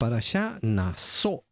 parashá Nasó.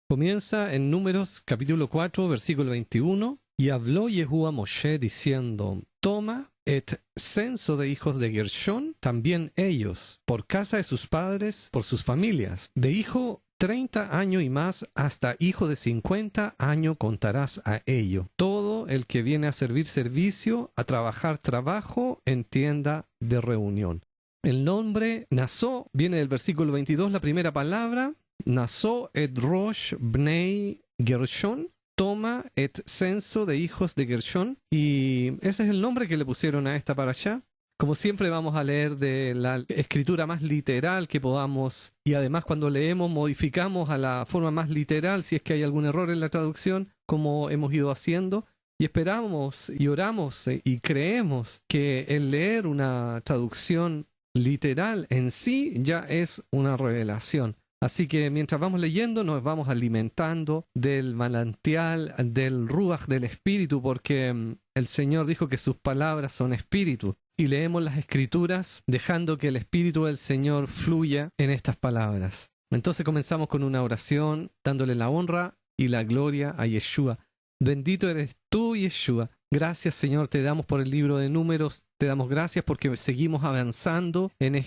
Comienza en Números capítulo 4, versículo 21. Y habló Yehú a Moshe diciendo: Toma et censo de hijos de Gershón, también ellos, por casa de sus padres, por sus familias. De hijo 30 años y más hasta hijo de 50 años contarás a ello. Todo el que viene a servir servicio, a trabajar trabajo en tienda de reunión. El nombre Nasó viene del versículo 22, la primera palabra, Nasó et Rosh Bnei Gershón. Toma et censo de hijos de Gershón, y ese es el nombre que le pusieron a esta parashá. Como siempre vamos a leer de la escritura más literal que podamos, y además cuando leemos modificamos a la forma más literal si es que hay algún error en la traducción, como hemos ido haciendo, y esperamos y oramos y creemos que el leer una traducción literal en sí ya es una revelación. Así que mientras vamos leyendo nos vamos alimentando del manantial, del ruaj del espíritu, porque el Señor dijo que sus palabras son espíritu. Y leemos las escrituras dejando que el espíritu del Señor fluya en estas palabras. Entonces comenzamos con una oración dándole la honra y la gloria a Yeshua. Bendito eres tú, Yeshua. Gracias, Señor, te damos por el libro de Números. Te damos gracias porque seguimos avanzando en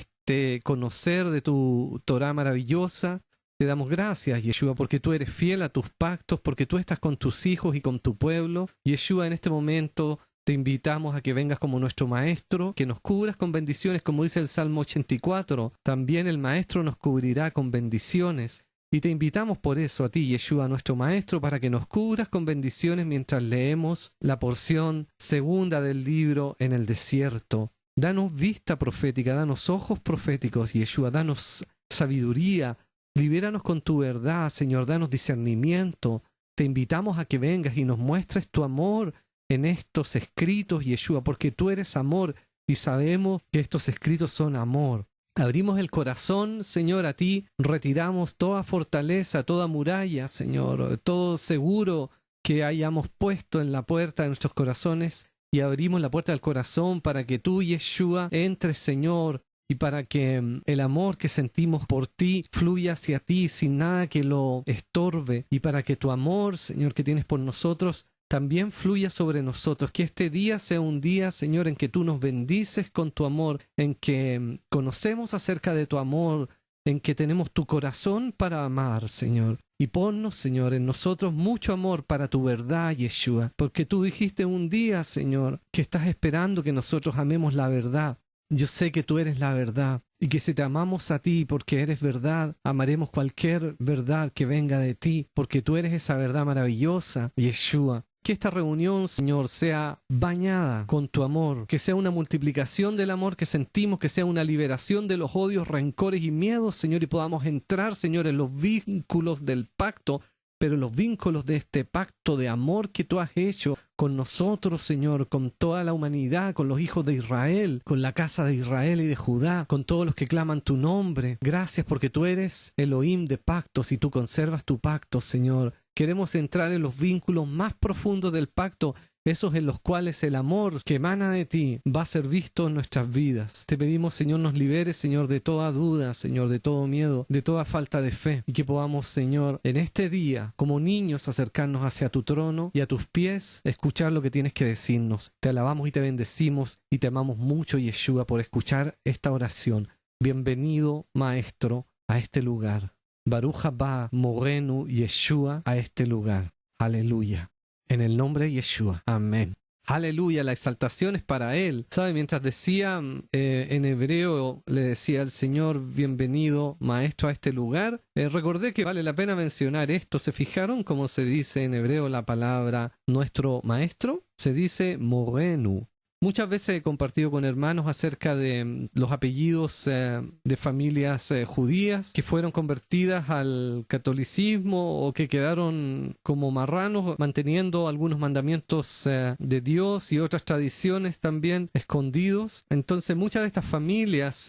conocer de tu Torah maravillosa. Te damos gracias, Yeshua, porque tú eres fiel a tus pactos, porque tú estás con tus hijos y con tu pueblo. Yeshua, en este momento te invitamos a que vengas como nuestro maestro, que nos cubras con bendiciones, como dice el Salmo 84. También el maestro nos cubrirá con bendiciones. Y te invitamos por eso a ti, Yeshua, nuestro maestro, para que nos cubras con bendiciones mientras leemos la porción segunda del libro en el desierto. Danos vista profética, danos ojos proféticos, Yeshua, danos sabiduría, libéranos con tu verdad, Señor, danos discernimiento. Te invitamos a que vengas y nos muestres tu amor en estos escritos, Yeshua, porque tú eres amor y sabemos que estos escritos son amor. Abrimos el corazón, Señor, a ti, retiramos toda fortaleza, toda muralla, Señor, todo seguro que hayamos puesto en la puerta de nuestros corazones, y abrimos la puerta del corazón para que tú, Yeshua, entres, Señor, y para que el amor que sentimos por ti fluya hacia ti sin nada que lo estorbe, y para que tu amor, Señor, que tienes por nosotros, también fluya sobre nosotros. Que este día sea un día, Señor, en que tú nos bendices con tu amor, en que conocemos acerca de tu amor, en que tenemos tu corazón para amar, Señor. Y ponnos, Señor, en nosotros mucho amor para tu verdad, Yeshua, porque tú dijiste un día, Señor, que estás esperando que nosotros amemos la verdad. Yo sé que tú eres la verdad, y que si te amamos a ti porque eres verdad, amaremos cualquier verdad que venga de ti, porque tú eres esa verdad maravillosa, Yeshua. Que esta reunión, Señor, sea bañada con tu amor, que sea una multiplicación del amor que sentimos, que sea una liberación de los odios, rencores y miedos, Señor, y podamos entrar, Señor, en los vínculos del pacto, pero los vínculos de este pacto de amor que tú has hecho con nosotros, Señor, con toda la humanidad, con los hijos de Israel, con la casa de Israel y de Judá, con todos los que claman tu nombre. Gracias porque tú eres Elohim de pactos y tú conservas tu pacto, Señor. Queremos entrar en los vínculos más profundos del pacto, esos en los cuales el amor que emana de ti va a ser visto en nuestras vidas. Te pedimos, Señor, nos liberes, Señor, de toda duda, Señor, de todo miedo, de toda falta de fe, y que podamos, Señor, en este día, como niños, acercarnos hacia tu trono y a tus pies, escuchar lo que tienes que decirnos. Te alabamos y te bendecimos y te amamos mucho, Yeshua, por escuchar esta oración. Bienvenido, Maestro, a este lugar. Baruch haba Morenu Yeshua, a este lugar. Aleluya. En el nombre de Yeshua. Amén. Aleluya, la exaltación es para Él. ¿Sabe? Mientras decía en hebreo, le decía al Señor, bienvenido, Maestro, a este lugar. Recordé que vale la pena mencionar esto. ¿Se fijaron cómo se dice en hebreo la palabra nuestro Maestro? Se dice Morenu. Muchas veces he compartido con hermanos acerca de los apellidos de familias judías que fueron convertidas al catolicismo o que quedaron como marranos manteniendo algunos mandamientos de Dios y otras tradiciones también escondidos. Entonces muchas de estas familias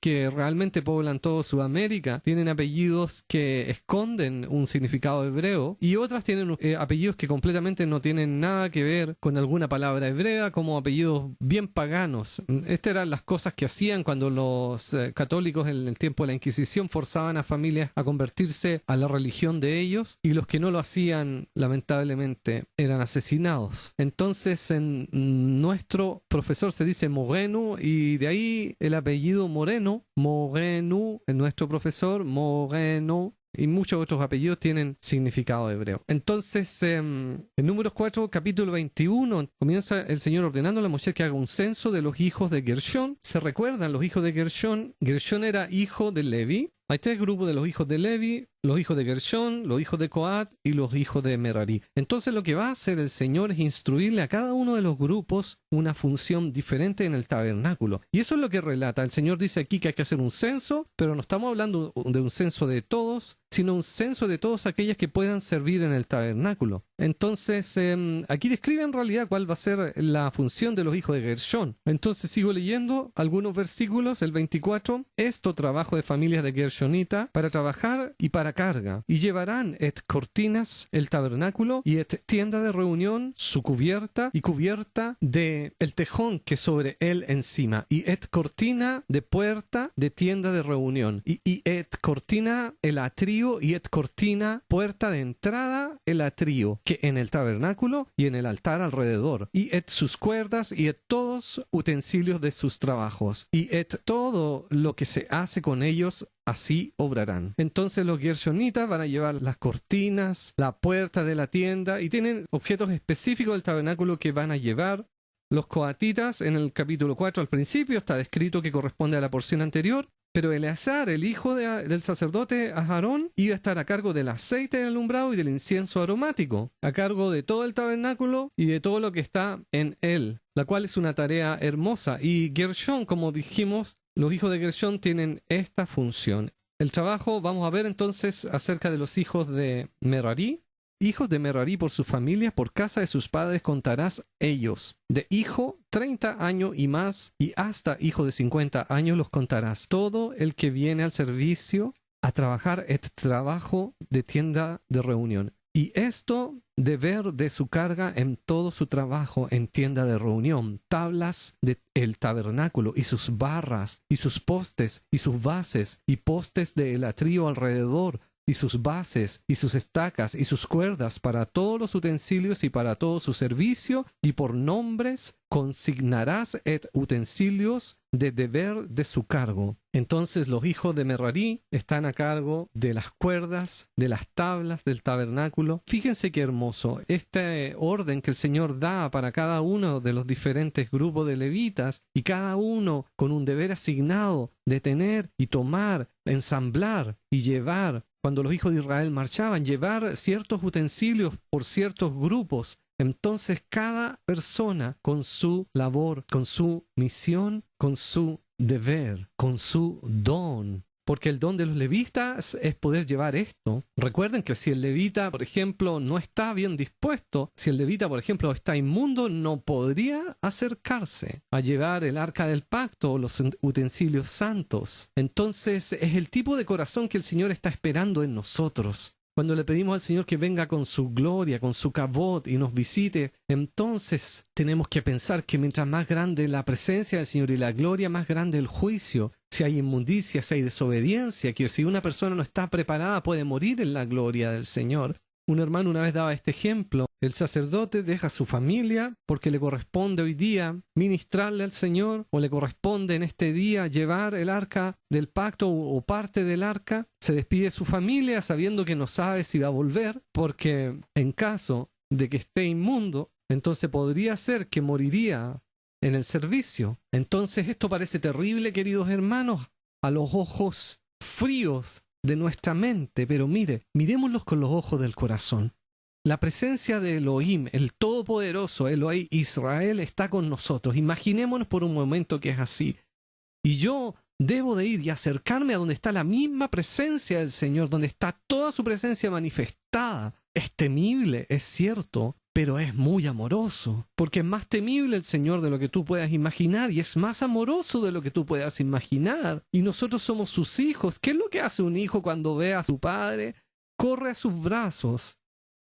que realmente poblan todo Sudamérica tienen apellidos que esconden un significado hebreo y otras tienen apellidos que completamente no tienen nada que ver con alguna palabra hebrea, como apellidos apellidos bien paganos. Estas eran las cosas que hacían cuando los católicos en el tiempo de la Inquisición forzaban a familias a convertirse a la religión de ellos, y los que no lo hacían, lamentablemente, eran asesinados. Entonces, en nuestro profesor se dice Moreno, y de ahí el apellido Moreno, en nuestro profesor Moreno, y muchos otros apellidos tienen significado hebreo. Entonces, en Números 4, capítulo 21, comienza el Señor ordenando a la mujer que haga un censo de los hijos de Gershón. ¿Se recuerdan los hijos de Gershón? Gershón era hijo de Levi. Hay 3 grupos de los hijos de Levi: los hijos de Gershón, los hijos de Coat y los hijos de Merari. Entonces lo que va a hacer el Señor es instruirle a cada uno de los grupos una función diferente en el tabernáculo. Y eso es lo que relata. El Señor dice aquí que hay que hacer un censo, pero no estamos hablando de un censo de todos, sino un censo de todas aquellas que puedan servir en el tabernáculo. Entonces, aquí describe en realidad cuál va a ser la función de los hijos de Gershón. Entonces sigo leyendo algunos versículos. El 24: esto trabajo de familias de Gershonita para trabajar y para carga, y llevarán cortinas el tabernáculo y tienda de reunión, su cubierta y cubierta de el tejón que sobre él encima, y cortina de puerta de tienda de reunión, y cortina el atrio, y cortina puerta de entrada el atrio que en el tabernáculo y en el altar alrededor, y sus cuerdas y todos utensilios de sus trabajos, y todo lo que se hace con ellos, así obrarán. Entonces los gershonitas van a llevar las cortinas, la puerta de la tienda, y tienen objetos específicos del tabernáculo que van a llevar. Los coatitas, en el capítulo 4 al principio está descrito que corresponde a la porción anterior, pero Eleazar, el hijo del sacerdote Aarón, iba a estar a cargo del aceite del alumbrado y del incienso aromático, a cargo de todo el tabernáculo y de todo lo que está en él, la cual es una tarea hermosa. Y Gershón, como dijimos, los hijos de Gershón tienen esta función. El trabajo, vamos a ver entonces acerca de los hijos de Merari. Hijos de Merari por su familia, por casa de sus padres contarás ellos. De hijo 30 años y más, y hasta hijo de 50 años los contarás. Todo el que viene al servicio a trabajar es trabajo de tienda de reunión. Y esto deber de su carga en todo su trabajo en tienda de reunión, tablas del tabernáculo y sus barras y sus postes y sus bases y postes del atrio alrededor y sus bases y sus estacas y sus cuerdas para todos los utensilios y para todo su servicio, y por nombres consignarás utensilios de deber de su cargo. Entonces los hijos de Merari están a cargo de las cuerdas, de las tablas del tabernáculo. Fíjense qué hermoso este orden que el Señor da para cada uno de los diferentes grupos de levitas, y cada uno con un deber asignado de tener y tomar, ensamblar y llevar. Cuando los hijos de Israel marchaban, llevar ciertos utensilios por ciertos grupos. Entonces cada persona con su labor, con su misión, con su deber, con su don. Porque el don de los levitas es poder llevar esto. Recuerden que si el levita, por ejemplo, no está bien dispuesto, si el levita, por ejemplo, está inmundo, no podría acercarse a llevar el arca del pacto o los utensilios santos. Entonces es el tipo de corazón que el Señor está esperando en nosotros. Cuando le pedimos al Señor que venga con su gloria, con su cabot y nos visite, entonces tenemos que pensar que mientras más grande la presencia del Señor y la gloria, más grande el juicio. Si hay inmundicia, si hay desobediencia, que si una persona no está preparada puede morir en la gloria del Señor. Un hermano una vez daba este ejemplo. El sacerdote deja a su familia porque le corresponde hoy día ministrarle al Señor, o le corresponde en este día llevar el arca del pacto o parte del arca. Se despide de su familia sabiendo que no sabe si va a volver, porque en caso de que esté inmundo, entonces podría ser que moriría en el servicio. Entonces esto parece terrible, queridos hermanos, a los ojos fríos de nuestra mente, pero miremoslos con los ojos del corazón. La presencia de Elohim, el Todopoderoso, Elohim Israel, está con nosotros. Imaginémonos por un momento que es así. Y yo debo de ir y acercarme a donde está la misma presencia del Señor, donde está toda su presencia manifestada. Es temible, es cierto, pero es muy amoroso, porque es más temible el Señor de lo que tú puedas imaginar, y es más amoroso de lo que tú puedas imaginar. Y nosotros somos sus hijos. ¿Qué es lo que hace un hijo cuando ve a su padre? Corre a sus brazos.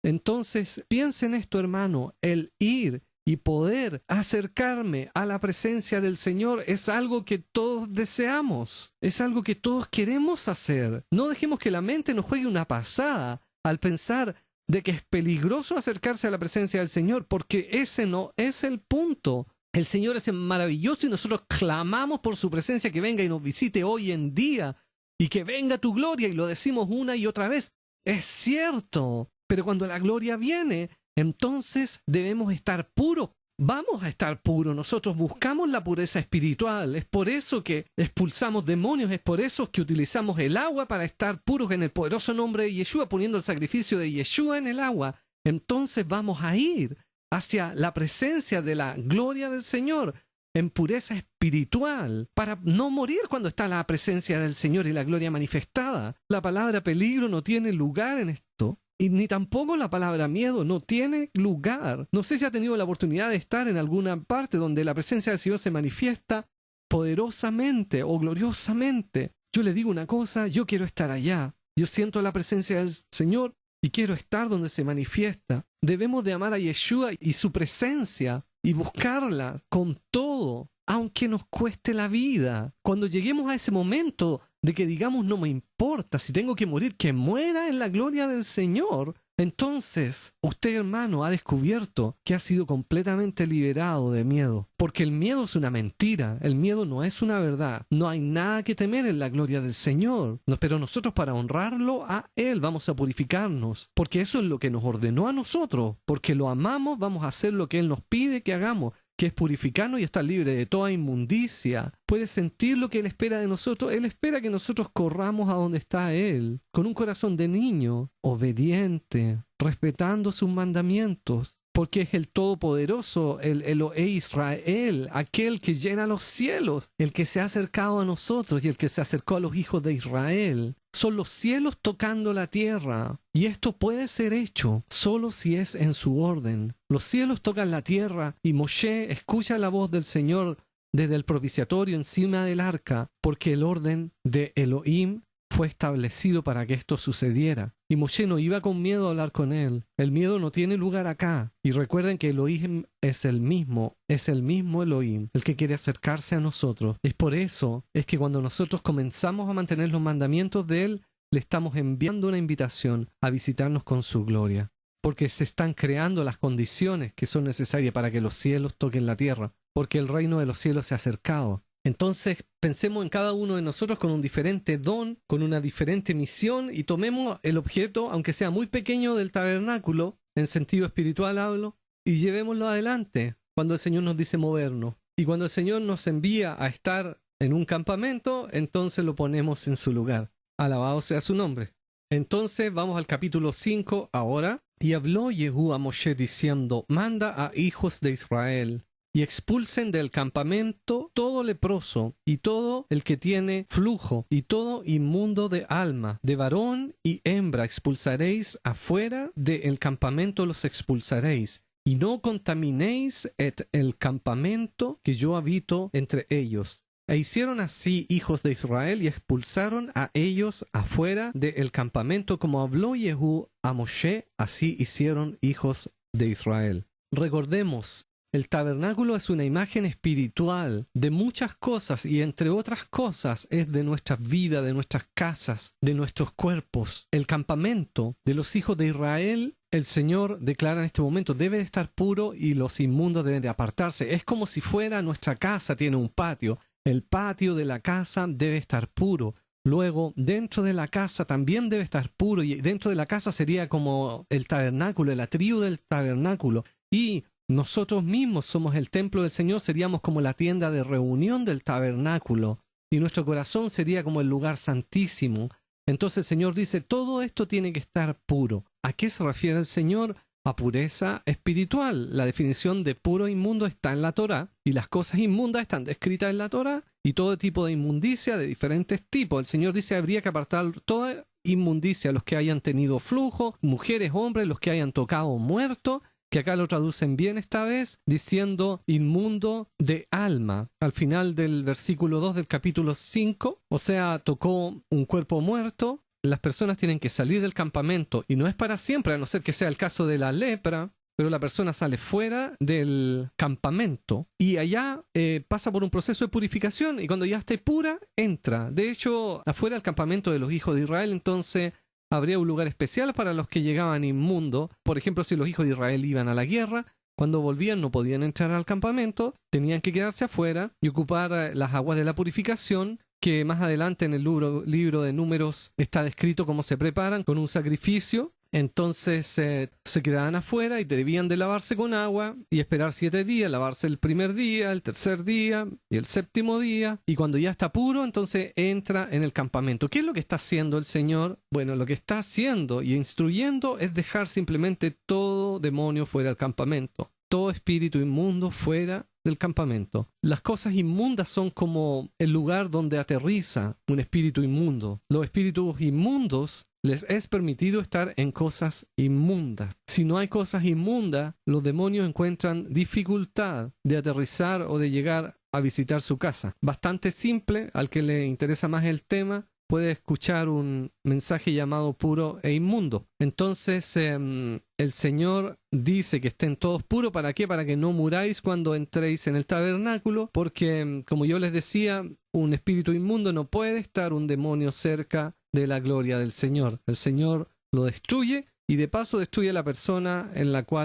Entonces, piensa en esto, hermano, el ir y poder acercarme a la presencia del Señor es algo que todos deseamos, es algo que todos queremos hacer. No dejemos que la mente nos juegue una pasada al pensar de que es peligroso acercarse a la presencia del Señor, porque ese no es el punto. El Señor es maravilloso y nosotros clamamos por su presencia que venga y nos visite hoy en día y que venga tu gloria, y lo decimos una y otra vez. Es cierto, pero cuando la gloria viene, entonces debemos estar puros. Vamos a estar puros. Nosotros buscamos la pureza espiritual. Es por eso que expulsamos demonios. Es por eso que utilizamos el agua para estar puros en el poderoso nombre de Yeshua, poniendo el sacrificio de Yeshua en el agua. Entonces vamos a ir hacia la presencia de la gloria del Señor en pureza espiritual, para no morir cuando está la presencia del Señor y la gloria manifestada. La palabra peligro no tiene lugar en esto, y ni tampoco la palabra miedo no tiene lugar. No sé si ha tenido la oportunidad de estar en alguna parte donde la presencia del Señor se manifiesta poderosamente o gloriosamente. Yo le digo una cosa, yo quiero estar allá. Yo siento la presencia del Señor y quiero estar donde se manifiesta. Debemos de amar a Yeshua y su presencia y buscarla con todo, aunque nos cueste la vida. Cuando lleguemos a ese momento de que digamos no me importa, si tengo que morir, que muera en la gloria del Señor, entonces usted, hermano, ha descubierto que ha sido completamente liberado de miedo. Porque el miedo es una mentira, el miedo no es una verdad. No hay nada que temer en la gloria del Señor. Pero nosotros, para honrarlo a Él, vamos a purificarnos, porque eso es lo que nos ordenó a nosotros. Porque lo amamos, vamos a hacer lo que Él nos pide que hagamos, que es purificarnos y estar libre de toda inmundicia. Puedes sentir lo que Él espera de nosotros. Él espera que nosotros corramos a donde está Él, con un corazón de niño, obediente, respetando sus mandamientos, porque es el Todopoderoso, el Elohé Israel, aquel que llena los cielos, el que se ha acercado a nosotros y el que se acercó a los hijos de Israel. Son los cielos tocando la tierra, y esto puede ser hecho solo si es en su orden. Los cielos tocan la tierra y Moshe escucha la voz del Señor desde el propiciatorio encima del arca, porque el orden de Elohim fue establecido para que esto sucediera. Y Moshe no iba con miedo a hablar con él. El miedo no tiene lugar acá. Y recuerden que Elohim es el mismo Elohim, el que quiere acercarse a nosotros. Es por eso es que cuando nosotros comenzamos a mantener los mandamientos de Él, le estamos enviando una invitación a visitarnos con su gloria. Porque se están creando las condiciones que son necesarias para que los cielos toquen la tierra. Porque el reino de los cielos se ha acercado. Entonces pensemos en cada uno de nosotros con un diferente don, con una diferente misión, y tomemos el objeto, aunque sea muy pequeño, del tabernáculo, en sentido espiritual hablo, y llevémoslo adelante cuando el Señor nos dice movernos. Y cuando el Señor nos envía a estar en un campamento, entonces lo ponemos en su lugar. Alabado sea su nombre. Entonces vamos al capítulo 5 ahora. Y habló Jehú a Moshe diciendo: manda a hijos de Israel y expulsen del campamento todo leproso y todo el que tiene flujo y todo inmundo de alma, de varón y hembra expulsaréis afuera del campamento, los expulsaréis, y no contaminéis el campamento que yo habito entre ellos. E hicieron así hijos de Israel y expulsaron a ellos afuera del campamento, como habló Jehú a Moshe, así hicieron hijos de Israel. Recordemos, el tabernáculo es una imagen espiritual de muchas cosas, y entre otras cosas es de nuestras vidas, de nuestras casas, de nuestros cuerpos. El campamento de los hijos de Israel, el Señor declara en este momento, debe de estar puro y los inmundos deben de apartarse. Es como si fuera nuestra casa, tiene un patio. El patio de la casa debe estar puro. Luego, dentro de la casa también debe estar puro, y dentro de la casa sería como el tabernáculo, el atrio del tabernáculo. Y nosotros mismos somos el templo del Señor, seríamos como la tienda de reunión del tabernáculo, y nuestro corazón sería como el lugar santísimo. Entonces el Señor dice, todo esto tiene que estar puro. ¿A qué se refiere el Señor? A pureza espiritual. La definición de puro e inmundo está en la Torá, y las cosas inmundas están descritas en la Torá, y todo tipo de inmundicia de diferentes tipos. El Señor dice, habría que apartar toda inmundicia, los que hayan tenido flujo, mujeres, hombres, los que hayan tocado muerto, que acá lo traducen bien esta vez, diciendo inmundo de alma, al final del versículo 2 del capítulo 5, o sea, tocó un cuerpo muerto. Las personas tienen que salir del campamento, y no es para siempre, a no ser que sea el caso de la lepra, pero la persona sale fuera del campamento y allá pasa por un proceso de purificación y cuando ya esté pura, entra. De hecho, afuera del campamento de los hijos de Israel, entonces habría un lugar especial para los que llegaban inmundos. Por ejemplo, si los hijos de Israel iban a la guerra, cuando volvían no podían entrar al campamento, tenían que quedarse afuera y ocupar las aguas de la purificación, que más adelante en el libro de Números está descrito cómo se preparan con un sacrificio. Entonces se quedaban afuera y debían de lavarse con agua y esperar 7 días, lavarse el primer día, el tercer día y el séptimo día. Y cuando ya está puro, entonces entra en el campamento. ¿Qué es lo que está haciendo el Señor? Bueno, lo que está haciendo y instruyendo es dejar simplemente todo demonio fuera del campamento. Todo espíritu inmundo fuera del campamento. Las cosas inmundas son como el lugar donde aterriza un espíritu inmundo. Los espíritus inmundos les es permitido estar en cosas inmundas. Si no hay cosas inmundas, los demonios encuentran dificultad de aterrizar o de llegar a visitar su casa. Bastante simple, al que le interesa más el tema, puede escuchar un mensaje llamado puro e inmundo. Entonces, el Señor dice que estén todos puros. ¿Para qué? Para que no muráis cuando entréis en el tabernáculo, porque, como yo les decía, un espíritu inmundo no puede estar un demonio cerca de la gloria del Señor. El Señor lo destruye y de paso destruye a la persona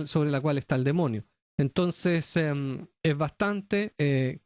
sobre la cual está el demonio. Entonces es bastante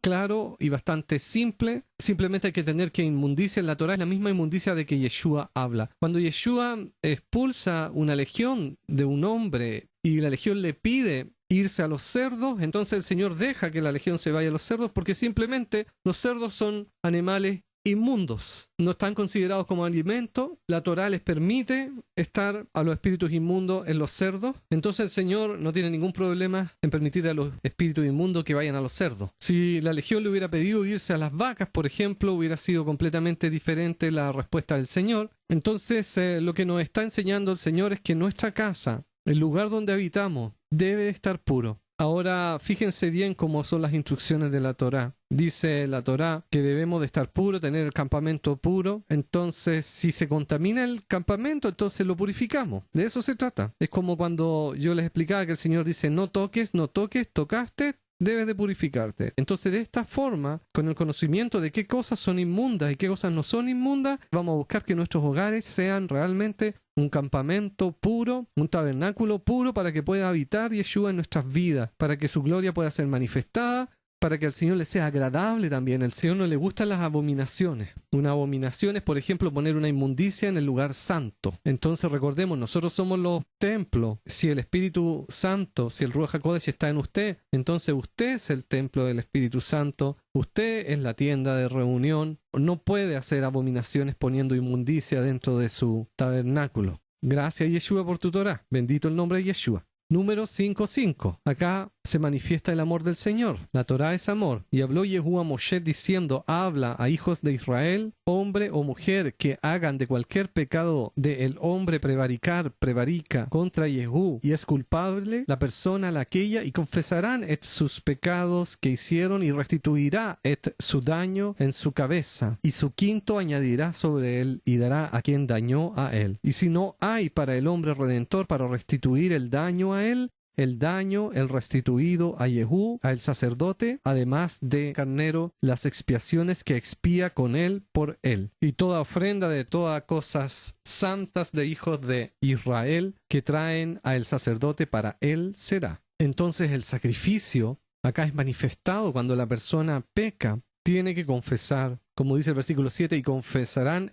claro y bastante simple. Simplemente hay que tener que inmundicia en la Torah es la misma inmundicia de que Yeshua habla. Cuando Yeshua expulsa una legión de un hombre y la legión le pide irse a los cerdos, entonces el Señor deja que la legión se vaya a los cerdos porque simplemente los cerdos son animales inmundos, no están considerados como alimento. La Torá les permite estar a los espíritus inmundos en los cerdos. Entonces el Señor no tiene ningún problema en permitir a los espíritus inmundos que vayan a los cerdos. Si la legión le hubiera pedido irse a las vacas, por ejemplo, hubiera sido completamente diferente la respuesta del Señor. Entonces lo que nos está enseñando el Señor es que nuestra casa, el lugar donde habitamos, debe de estar puro. Ahora fíjense bien cómo son las instrucciones de la Torá. Dice la Torá que debemos de estar puro, tener el campamento puro. Entonces, si se contamina el campamento, entonces lo purificamos. De eso se trata. Es como cuando yo les explicaba que el Señor dice, no toques, no toques, tocaste, debes de purificarte. Entonces, de esta forma, con el conocimiento de qué cosas son inmundas y qué cosas no son inmundas, vamos a buscar que nuestros hogares sean realmente un campamento puro, un tabernáculo puro para que pueda habitar Yeshua en nuestras vidas, para que su gloria pueda ser manifestada, para que al Señor le sea agradable también. Al Señor no le gustan las abominaciones. Una abominación es, por ejemplo, poner una inmundicia en el lugar santo. Entonces recordemos, nosotros somos los templos. Si el Espíritu Santo, si el Ruach HaKodesh está en usted, entonces usted es el templo del Espíritu Santo. Usted es la tienda de reunión. No puede hacer abominaciones poniendo inmundicia dentro de su tabernáculo. Gracias, Yeshua, por tu Torah. Bendito el nombre de Yeshua. Número 5.5. Acá se manifiesta el amor del Señor. La Torá es amor. Y habló Yehú a Moshe diciendo, habla a hijos de Israel, hombre o mujer que hagan de cualquier pecado de el hombre prevarica contra Yehú y es culpable la persona la aquella y confesarán sus pecados que hicieron y restituirá su daño en su cabeza y su quinto añadirá sobre él y dará a quien dañó a él. Y si no hay para el hombre redentor para restituir el daño a él, el daño, el restituido a Yehú, a el sacerdote, además de carnero, las expiaciones que expía con él por él. Y toda ofrenda de todas cosas santas de hijos de Israel que traen a el sacerdote para él será. Entonces el sacrificio acá es manifestado cuando la persona peca. Tiene que confesar, como dice el versículo 7, y confesarán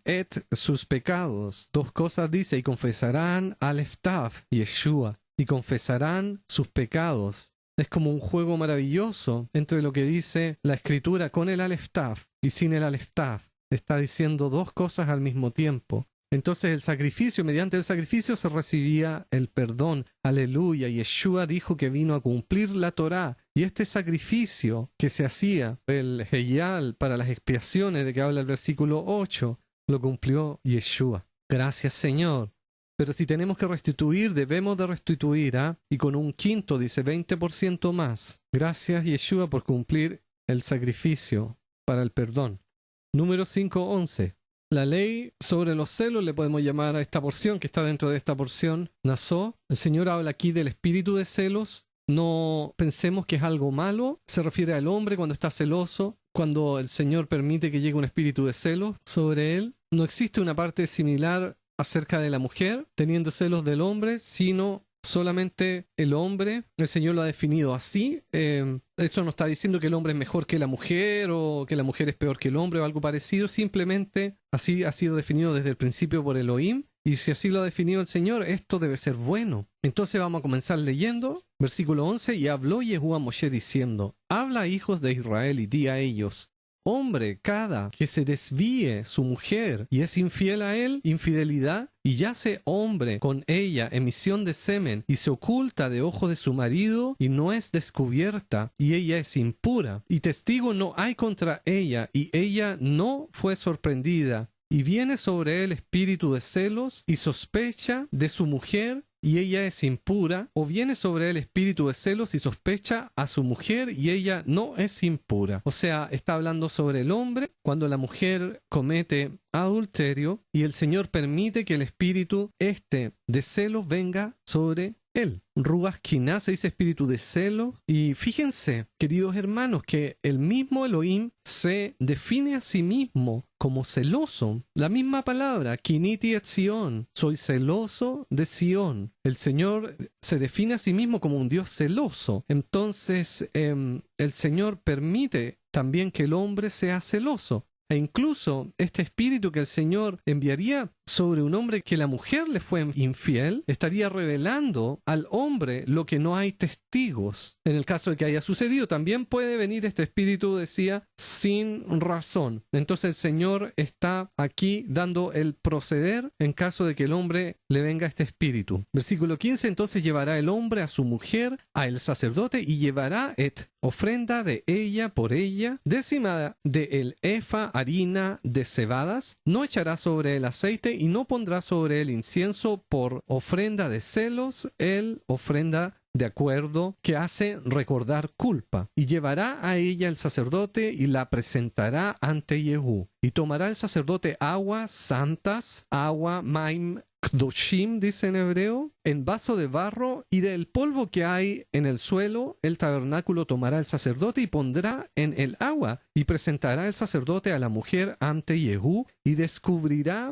sus pecados. Dos cosas dice, y confesarán al Eftaf, Yeshua. Y confesarán sus pecados. Es como un juego maravilloso entre lo que dice la Escritura con el Aleftaf y sin el Aleftaf. Está diciendo dos cosas al mismo tiempo. Entonces el sacrificio, mediante el sacrificio se recibía el perdón. Aleluya. Yeshua dijo que vino a cumplir la Torá. Y este sacrificio que se hacía, el Heyal para las expiaciones de que habla el versículo 8, lo cumplió Yeshua. Gracias, Señor. Pero si tenemos que restituir, debemos de restituir, y con un quinto, dice 20% más. Gracias, Yeshua, por cumplir el sacrificio para el perdón. Número 5.11. La ley sobre los celos, le podemos llamar a esta porción que está dentro de esta porción, Nasó. El Señor habla aquí del espíritu de celos. No pensemos que es algo malo. Se refiere al hombre cuando está celoso, cuando el Señor permite que llegue un espíritu de celos sobre él. No existe una parte similar acerca de la mujer teniendo celos del hombre, sino solamente el hombre. El Señor lo ha definido así. Esto no está diciendo que el hombre es mejor que la mujer o que la mujer es peor que el hombre o algo parecido. Simplemente así ha sido definido desde el principio por Elohim. Y si así lo ha definido el Señor, esto debe ser bueno. Entonces vamos a comenzar leyendo. Versículo 11. Y habló Yehú a Moshe diciendo: Habla, hijos de Israel, y di a ellos: Hombre, cada que se desvíe su mujer y es infiel a él, infidelidad, y yace hombre con ella emisión de semen, y se oculta de ojo de su marido, y no es descubierta, y ella es impura, y testigo no hay contra ella, y ella no fue sorprendida, y viene sobre él espíritu de celos, y sospecha de su mujer, y ella es impura, o viene sobre él espíritu de celos y sospecha a su mujer y ella no es impura. O sea, está hablando sobre el hombre cuando la mujer comete adulterio y el Señor permite que el espíritu de celos venga sobre él. Ruach Kiná se dice espíritu de celo. Y fíjense, queridos hermanos, que el mismo Elohim se define a sí mismo como celoso. La misma palabra, Kiniti et Sion, soy celoso de Sion. El Señor se define a sí mismo como un Dios celoso. Entonces, el Señor permite también que el hombre sea celoso. E incluso este espíritu que el Señor enviaría sobre un hombre que la mujer le fue infiel, estaría revelando al hombre lo que no hay testigos. En el caso de que haya sucedido, también puede venir este espíritu, decía, sin razón. Entonces el Señor está aquí dando el proceder en caso de que el hombre le venga este espíritu. Versículo 15, entonces llevará el hombre a su mujer, a el sacerdote, y llevará ofrenda de ella por ella, décima de el efa harina de cebadas, no echará sobre el aceite y no pondrá sobre el incienso por ofrenda de celos, ofrenda de acuerdo que hace recordar culpa. Y llevará a ella el sacerdote y la presentará ante Yehú. Y tomará el sacerdote aguas santas, agua maim Kdoshim, dice en hebreo, en vaso de barro, y del polvo que hay en el suelo, el tabernáculo tomará el sacerdote y pondrá en el agua, y presentará el sacerdote a la mujer ante Yehú, y descubrirá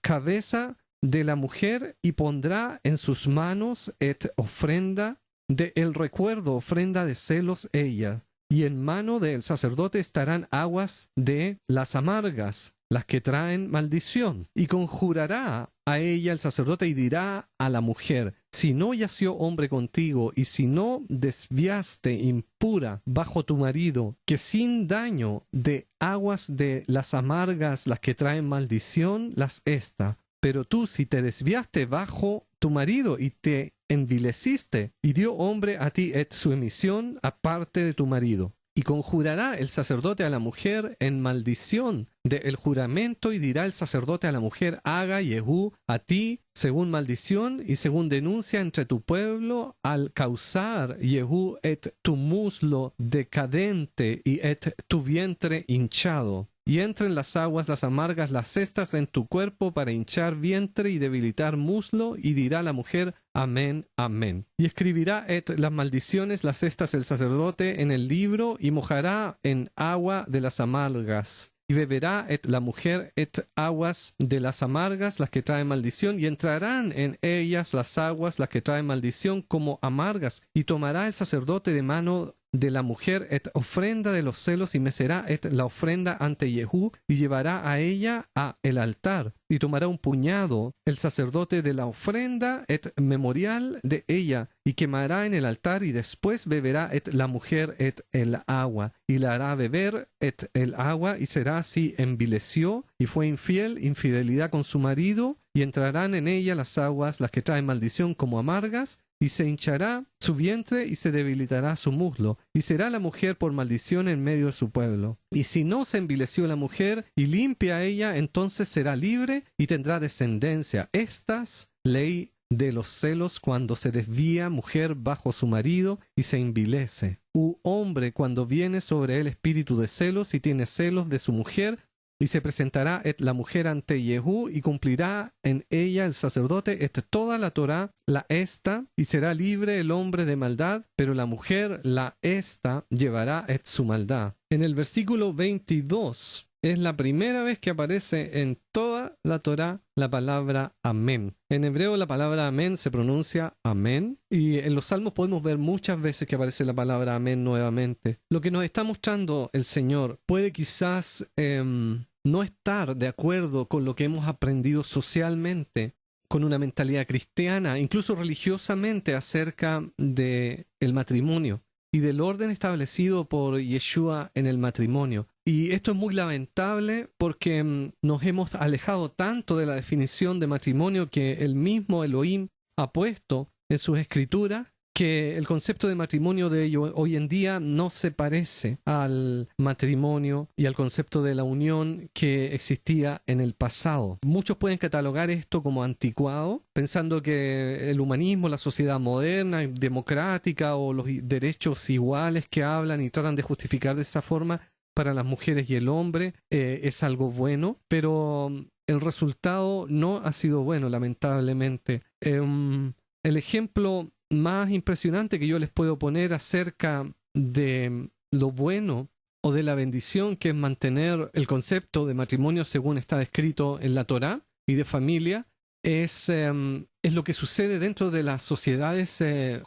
cabeza de la mujer, y pondrá en sus manos ofrenda de el recuerdo, ofrenda de celos ella. Y en mano del sacerdote estarán aguas de las amargas, las que traen maldición. Y conjurará a ella el sacerdote y dirá a la mujer: si no yació hombre contigo y si no desviaste impura bajo tu marido, que sin daño de aguas de las amargas, las que traen maldición, las esta. Pero tú, si te desviaste bajo tu marido y te envileciste, y dio hombre a ti su emisión aparte de tu marido. Y conjurará el sacerdote a la mujer en maldición del juramento, y dirá el sacerdote a la mujer: haga Yehú a ti según maldición y según denuncia entre tu pueblo, al causar Yehú tu muslo decadente y tu vientre hinchado. Y entren las aguas, las amargas, las cestas en tu cuerpo para hinchar vientre y debilitar muslo, y dirá la mujer: amén, amén. Y escribirá las maldiciones, las cestas el sacerdote en el libro, y mojará en agua de las amargas. Y beberá la mujer aguas de las amargas, las que traen maldición, y entrarán en ellas las aguas, las que traen maldición, como amargas. Y tomará el sacerdote de mano de la mujer ofrenda de los celos, y mecerá la ofrenda ante Yehú, y llevará a ella a el altar. Y tomará un puñado el sacerdote de la ofrenda memorial de ella, y quemará en el altar, y después beberá la mujer el agua, y la hará beber el agua, y será si envileció y fue infidelidad con su marido, y entrarán en ella las aguas, las que traen maldición, como amargas, y se hinchará su vientre y se debilitará su muslo, y será la mujer por maldición en medio de su pueblo. Y si no se envileció la mujer y limpia a ella, entonces será libre y tendrá descendencia. Estas ley de los celos cuando se desvía mujer bajo su marido y se envilece. Hombre cuando viene sobre él espíritu de celos y tiene celos de su mujer, y se presentará la mujer ante Jehú y cumplirá en ella el sacerdote toda la Torá, la esta, y será libre el hombre de maldad, pero la mujer, la esta, llevará su maldad. En el versículo 22 es la primera vez que aparece en toda la Torá la palabra amén. En hebreo la palabra amén se pronuncia amén, y en los salmos podemos ver muchas veces que aparece la palabra amén nuevamente. Lo que nos está mostrando el Señor puede quizás no estar de acuerdo con lo que hemos aprendido socialmente, con una mentalidad cristiana, incluso religiosamente, acerca del matrimonio y del orden establecido por Yeshua en el matrimonio. Y esto es muy lamentable porque nos hemos alejado tanto de la definición de matrimonio que el mismo Elohim ha puesto en sus escrituras, que el concepto de matrimonio de ellos hoy en día no se parece al matrimonio y al concepto de la unión que existía en el pasado. Muchos pueden catalogar esto como anticuado, pensando que el humanismo, la sociedad moderna y democrática o los derechos iguales que hablan y tratan de justificar de esa forma para las mujeres y el hombre es algo bueno, pero el resultado no ha sido bueno, lamentablemente. El ejemplo más impresionante que yo les puedo poner acerca de lo bueno o de la bendición que es mantener el concepto de matrimonio según está descrito en la Torá y de familia es lo que sucede dentro de las sociedades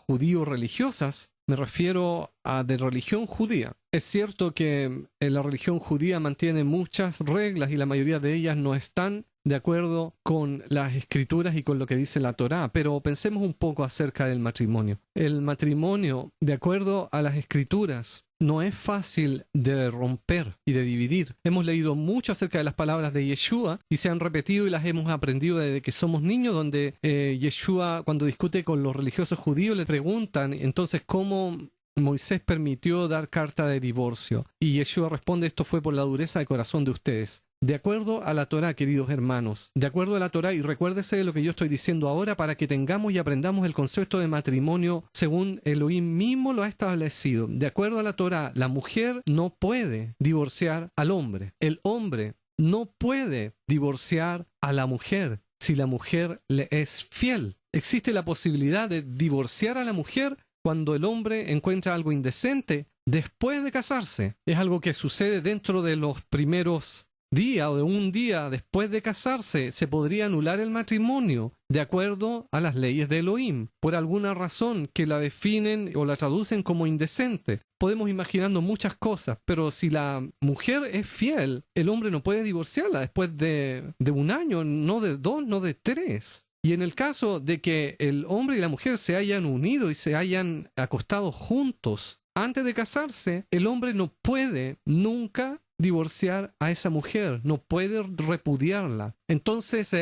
judío-religiosas. Me refiero a de religión judía. Es cierto que la religión judía mantiene muchas reglas y la mayoría de ellas no están de acuerdo con las escrituras y con lo que dice la Torá, pero pensemos un poco acerca del matrimonio. El matrimonio, de acuerdo a las escrituras, no es fácil de romper y de dividir. Hemos leído mucho acerca de las palabras de Yeshua y se han repetido y las hemos aprendido desde que somos niños, donde Yeshua, cuando discute con los religiosos judíos, le preguntan entonces cómo Moisés permitió dar carta de divorcio. Y Yeshua responde: esto fue por la dureza de corazón de ustedes. De acuerdo a la Torá, queridos hermanos, de acuerdo a la Torá, y recuérdese de lo que yo estoy diciendo ahora para que tengamos y aprendamos el concepto de matrimonio según Elohim mismo lo ha establecido. De acuerdo a la Torá, la mujer no puede divorciar al hombre. El hombre no puede divorciar a la mujer si la mujer le es fiel. Existe la posibilidad de divorciar a la mujer cuando el hombre encuentra algo indecente después de casarse. Es algo que sucede dentro de los primeros días o de un día después de casarse. Se podría anular el matrimonio de acuerdo a las leyes de Elohim, por alguna razón que la definen o la traducen como indecente. Podemos imaginarnos muchas cosas, pero si la mujer es fiel, el hombre no puede divorciarla después de un año, no de 2, no de 3. Y en el caso de que el hombre y la mujer se hayan unido y se hayan acostado juntos antes de casarse, el hombre no puede nunca divorciar a esa mujer, no puede repudiarla. Entonces,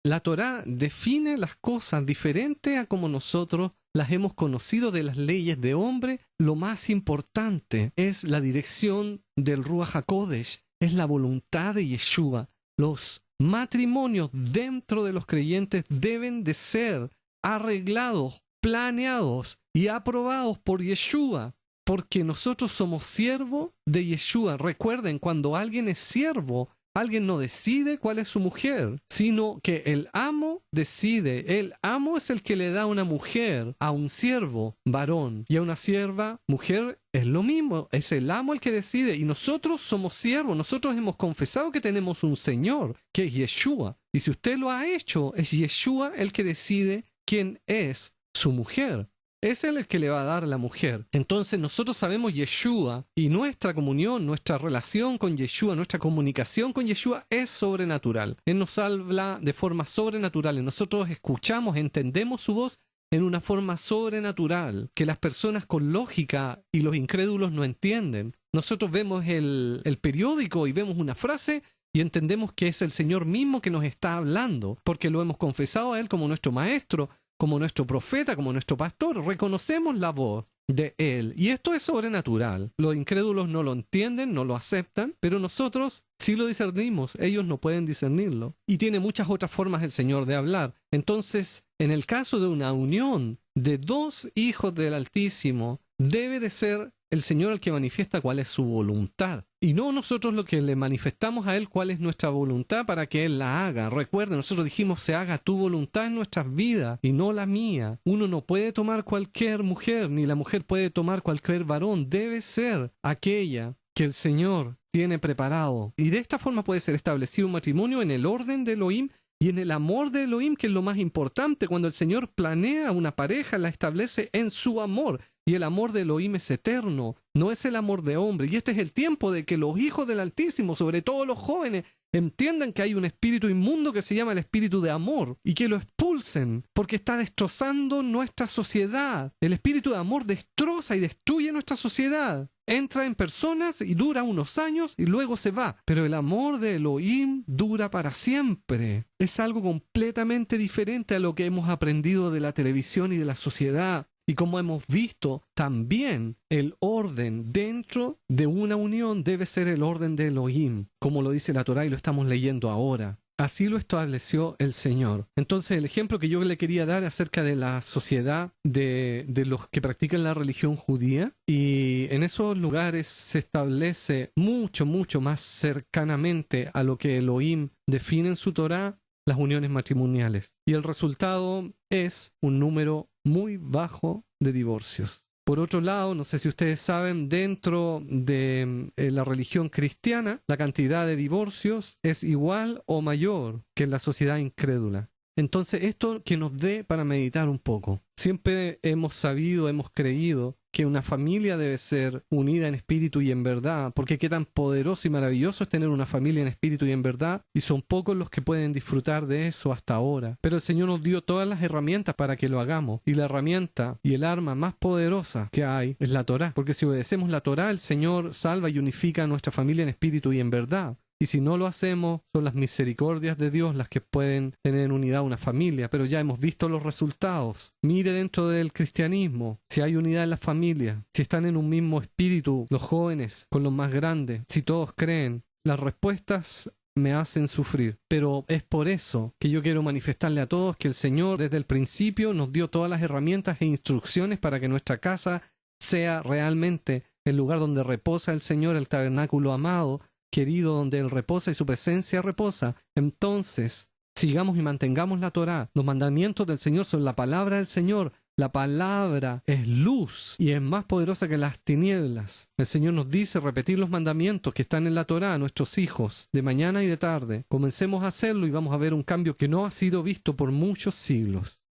la Torá define las cosas diferente a como nosotros las hemos conocido de las leyes de hombre. Lo más importante es la dirección del Ruach HaKodesh, es la voluntad de Yeshua. Los matrimonios dentro de los creyentes deben de ser arreglados, planeados y aprobados por Yeshua, porque nosotros somos siervos de Yeshua. Recuerden, cuando alguien es siervo, alguien no decide cuál es su mujer, sino que el amo decide. El amo es el que le da una mujer a un siervo varón, y a una sierva mujer es lo mismo. Es el amo el que decide, y nosotros somos siervos. Nosotros hemos confesado que tenemos un Señor, que es Yeshua, y si usted lo ha hecho, es Yeshua el que decide quién es su mujer. Es él el que le va a dar a la mujer. Entonces nosotros sabemos Yeshua, y nuestra comunión, nuestra relación con Yeshua, nuestra comunicación con Yeshua es sobrenatural. Él nos habla de forma sobrenatural y nosotros escuchamos, entendemos su voz en una forma sobrenatural que las personas con lógica y los incrédulos no entienden. Nosotros vemos el periódico y vemos una frase y entendemos que es el Señor mismo que nos está hablando, porque lo hemos confesado a Él como nuestro maestro, como nuestro profeta, como nuestro pastor. Reconocemos la voz de Él. Y esto es sobrenatural. Los incrédulos no lo entienden, no lo aceptan, pero nosotros sí lo discernimos. Ellos no pueden discernirlo. Y tiene muchas otras formas el Señor de hablar. Entonces, en el caso de una unión de dos hijos del Altísimo, debe de ser el Señor el que manifiesta cuál es su voluntad. Y no nosotros lo que le manifestamos a Él cuál es nuestra voluntad para que Él la haga. Recuerden, nosotros dijimos, se haga tu voluntad en nuestras vidas y no la mía. Uno no puede tomar cualquier mujer, ni la mujer puede tomar cualquier varón. Debe ser aquella que el Señor tiene preparado. Y de esta forma puede ser establecido un matrimonio en el orden de Elohim y en el amor de Elohim, que es lo más importante. Cuando el Señor planea una pareja, la establece en su amor. Y el amor de Elohim es eterno, no es el amor de hombre. Y este es el tiempo de que los hijos del Altísimo, sobre todo los jóvenes, entiendan que hay un espíritu inmundo que se llama el espíritu de amor y que lo expulsen, porque está destrozando nuestra sociedad. El espíritu de amor destroza y destruye nuestra sociedad. Entra en personas y dura unos años y luego se va. Pero el amor de Elohim dura para siempre. Es algo completamente diferente a lo que hemos aprendido de la televisión y de la sociedad. Y como hemos visto, también el orden dentro de una unión debe ser el orden de Elohim, como lo dice la Torá y lo estamos leyendo ahora. Así lo estableció el Señor. Entonces, el ejemplo que yo le quería dar acerca de la sociedad de los que practican la religión judía, y en esos lugares se establece mucho más cercanamente a lo que Elohim define en su Torá, las uniones matrimoniales. Y el resultado es un número muy bajo de divorcios. Por otro lado, no sé si ustedes saben, dentro de la religión cristiana, la cantidad de divorcios es igual o mayor que en la sociedad incrédula. Entonces, esto que nos dé para meditar un poco. Siempre hemos sabido, hemos creído que una familia debe ser unida en espíritu y en verdad, porque qué tan poderoso y maravilloso es tener una familia en espíritu y en verdad, y son pocos los que pueden disfrutar de eso hasta ahora. Pero el Señor nos dio todas las herramientas para que lo hagamos, y la herramienta y el arma más poderosa que hay es la Torá, porque si obedecemos la Torá, el Señor salva y unifica a nuestra familia en espíritu y en verdad. Y si no lo hacemos, son las misericordias de Dios las que pueden tener en unidad una familia. Pero ya hemos visto los resultados. Mire dentro del cristianismo, si hay unidad en la familia, si están en un mismo espíritu los jóvenes con los más grandes, si todos creen, las respuestas me hacen sufrir. Pero es por eso que yo quiero manifestarle a todos que el Señor desde el principio nos dio todas las herramientas e instrucciones para que nuestra casa sea realmente el lugar donde reposa el Señor, el tabernáculo amado, querido, donde Él reposa y su presencia reposa. Entonces, sigamos y mantengamos la Torá. Los mandamientos del Señor son la palabra del Señor. La palabra es luz y es más poderosa que las tinieblas. El Señor nos dice repetir los mandamientos que están en la Torá a nuestros hijos, de mañana y de tarde. Comencemos a hacerlo y vamos a ver un cambio que no ha sido visto por muchos siglos.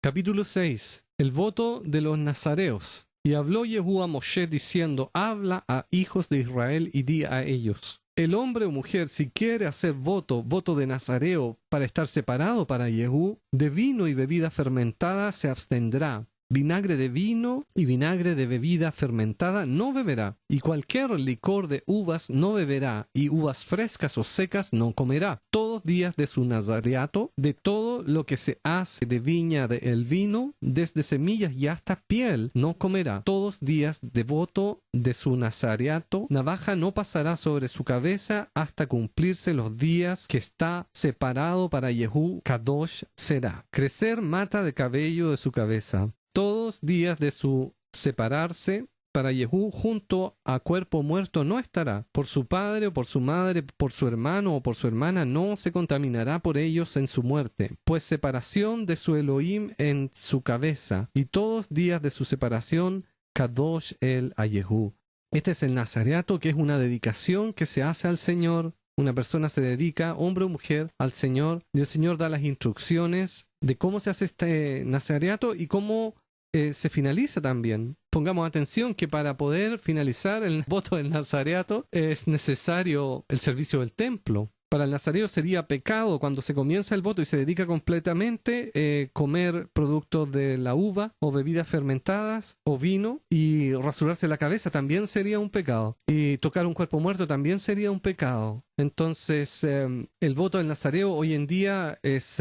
Capítulo 6. El voto de los nazareos. Y habló Jehú a Moshe diciendo, habla a hijos de Israel y di a ellos, el hombre o mujer si quiere hacer voto de nazareo para estar separado para Jehú, de vino y bebida fermentada se abstendrá. Vinagre de vino y vinagre de bebida fermentada no beberá, y cualquier licor de uvas no beberá, y uvas frescas o secas no comerá. Todos días de su nazareato, de todo lo que se hace de viña del vino, desde semillas y hasta piel, no comerá. Todos días de voto de su nazareato, navaja no pasará sobre su cabeza hasta cumplirse los días que está separado para Jehú, Kadosh será. Crecer mata de cabello de su cabeza. Todos días de su separarse para Jehú junto a cuerpo muerto no estará. Por su padre o por su madre, por su hermano o por su hermana no se contaminará por ellos en su muerte. Pues separación de su Elohim en su cabeza. Y todos días de su separación, Kadosh el a Jehú. Este es el nazareato, que es una dedicación que se hace al Señor. Una persona se dedica, hombre o mujer, al Señor. Y el Señor da las instrucciones de cómo se hace este nazareato y cómo se finaliza también. Pongamos atención que para poder finalizar el voto del nazareato es necesario el servicio del templo. Para el nazareo sería pecado cuando se comienza el voto y se dedica completamente comer productos de la uva o bebidas fermentadas o vino, y rasurarse la cabeza también sería un pecado, y tocar un cuerpo muerto también sería un pecado. Entonces el voto del nazareo hoy en día es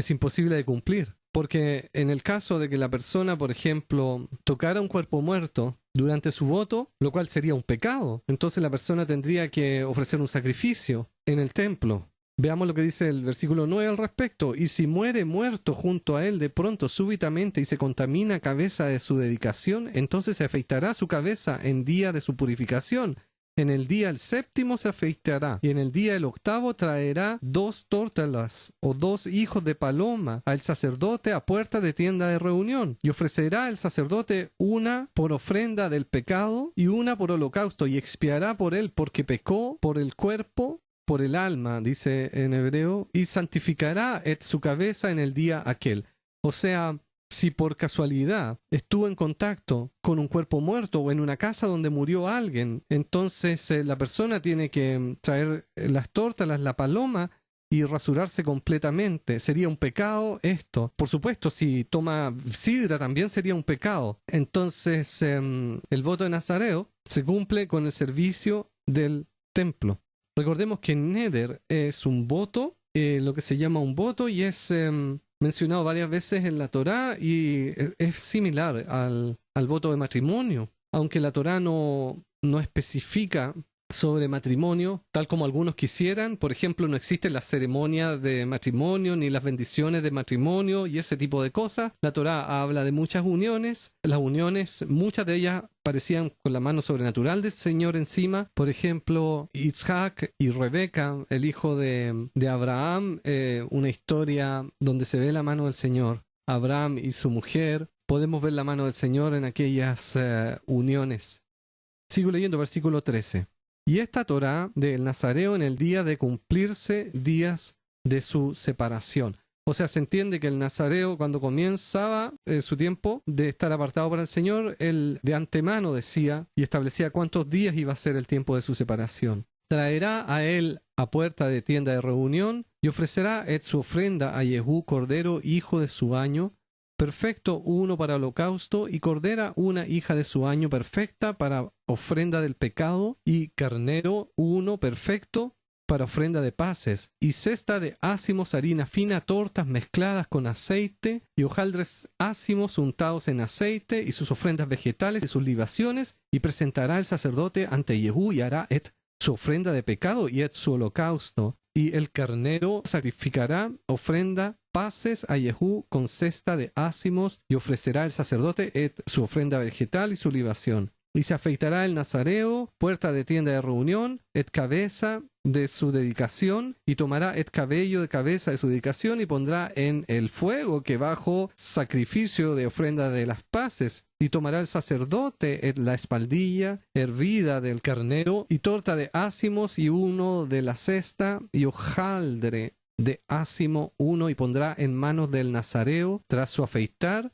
imposible de cumplir. Porque en el caso de que la persona, por ejemplo, tocara un cuerpo muerto durante su voto, lo cual sería un pecado, entonces la persona tendría que ofrecer un sacrificio en el templo. Veamos lo que dice el versículo 9 al respecto. Y si muere muerto junto a él de pronto súbitamente y se contamina cabeza de su dedicación, entonces se afeitará su cabeza en día de su purificación. En el día el séptimo se afeitará, y en el día el octavo traerá 2 tórtolas o 2 hijos de paloma al sacerdote a puerta de tienda de reunión, y ofrecerá el sacerdote una por ofrenda del pecado y una por holocausto, y expiará por él porque pecó, por el cuerpo, por el alma, dice en hebreo, y santificará su cabeza en el día aquel. O sea, si por casualidad estuvo en contacto con un cuerpo muerto o en una casa donde murió alguien, entonces la persona tiene que traer las tórtolas, la paloma, y rasurarse completamente. Sería un pecado esto. Por supuesto, si toma sidra también sería un pecado. Entonces, el voto de Nazareo se cumple con el servicio del templo. Recordemos que Neder es un voto, lo que se llama un voto, y es mencionado varias veces en la Torá y es similar al voto de matrimonio, aunque la Torá no especifica sobre matrimonio, tal como algunos quisieran. Por ejemplo, no existe la ceremonia de matrimonio ni las bendiciones de matrimonio y ese tipo de cosas. La Torá habla de muchas uniones. Las uniones, muchas de ellas parecían con la mano sobrenatural del Señor encima. Por ejemplo, Isaac y Rebeca, el hijo de Abraham, una historia donde se ve la mano del Señor. Abraham y su mujer, podemos ver la mano del Señor en aquellas uniones. Sigo leyendo versículo 13. Y esta Torá del Nazareo en el día de cumplirse días de su separación. O sea, se entiende que el Nazareo, cuando comenzaba su tiempo de estar apartado para el Señor, él de antemano decía y establecía cuántos días iba a ser el tiempo de su separación. Traerá a él a puerta de tienda de reunión y ofrecerá su ofrenda a Jehú, cordero, hijo de su año, perfecto, uno para holocausto, y cordera, una hija de su año, perfecta para ofrenda del pecado, y carnero, uno perfecto para ofrenda de paces, y cesta de ácimos, harina fina, tortas mezcladas con aceite, y hojaldres ácimos untados en aceite, y sus ofrendas vegetales y sus libaciones, y presentará el sacerdote ante Jehú, y hará su ofrenda de pecado y su holocausto. Y el carnero sacrificará ofrenda paces a Jehú con cesta de ácimos, y ofrecerá el sacerdote su ofrenda vegetal y su libación. Y se afeitará el nazareo, puerta de tienda de reunión, cabeza de su dedicación, y tomará cabello de cabeza de su dedicación, y pondrá en el fuego que bajo sacrificio de ofrenda de las paces, y tomará el sacerdote la espaldilla hervida del carnero, y torta de ácimos, y uno de la cesta, y hojaldre de ácimo uno, y pondrá en manos del nazareo tras su afeitar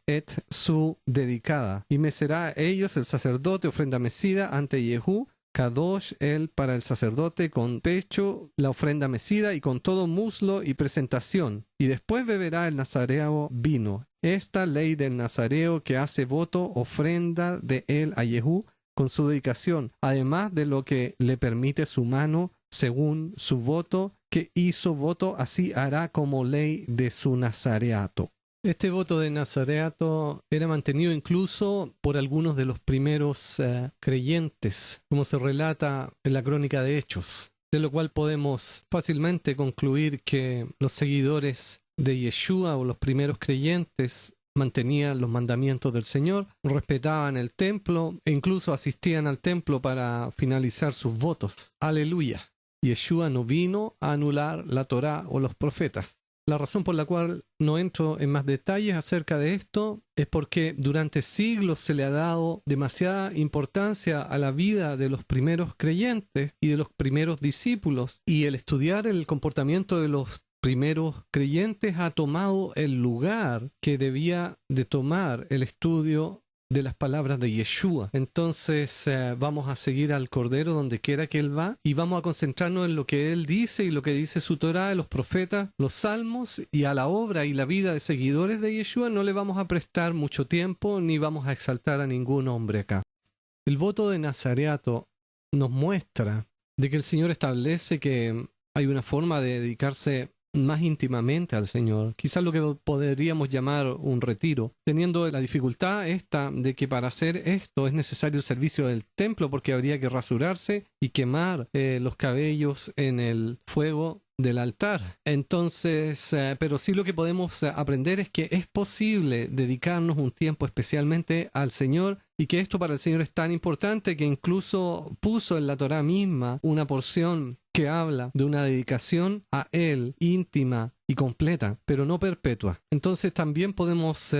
su dedicada, y mecerá ellos el sacerdote ofrenda mecida ante Jehú, Kadosh él para el sacerdote, con pecho la ofrenda mecida y con todo muslo y presentación, y después beberá el nazareo vino. Esta ley del nazareo que hace voto, ofrenda de él a Jehú con su dedicación, además de lo que le permite su mano según su voto, que hizo voto, así hará como ley de su nazareato. Este voto de nazareato era mantenido incluso por algunos de los primeros creyentes, como se relata en la crónica de Hechos, de lo cual podemos fácilmente concluir que los seguidores de Yeshua o los primeros creyentes mantenían los mandamientos del Señor, respetaban el templo e incluso asistían al templo para finalizar sus votos. Aleluya. Yeshua no vino a anular la Torá o los profetas. La razón por la cual no entro en más detalles acerca de esto es porque durante siglos se le ha dado demasiada importancia a la vida de los primeros creyentes y de los primeros discípulos, y el estudiar el comportamiento de los primeros creyentes ha tomado el lugar que debía de tomar el estudio de las palabras de Yeshua. Entonces vamos a seguir al Cordero donde quiera que Él va, y vamos a concentrarnos en lo que Él dice y lo que dice su Torá, los profetas, los salmos, y a la obra y la vida de seguidores de Yeshua no le vamos a prestar mucho tiempo ni vamos a exaltar a ningún hombre acá. El voto de nazareato nos muestra de que el Señor establece que hay una forma de dedicarse más íntimamente al Señor, quizás lo que podríamos llamar un retiro, teniendo la dificultad esta de que para hacer esto es necesario el servicio del templo, porque habría que rasurarse y quemar los cabellos en el fuego del altar. Entonces, pero sí lo que podemos aprender es que es posible dedicarnos un tiempo especialmente al Señor, y que esto para el Señor es tan importante que incluso puso en la Torá misma una porción que habla de una dedicación a Él íntima y completa, pero no perpetua. Entonces también podemos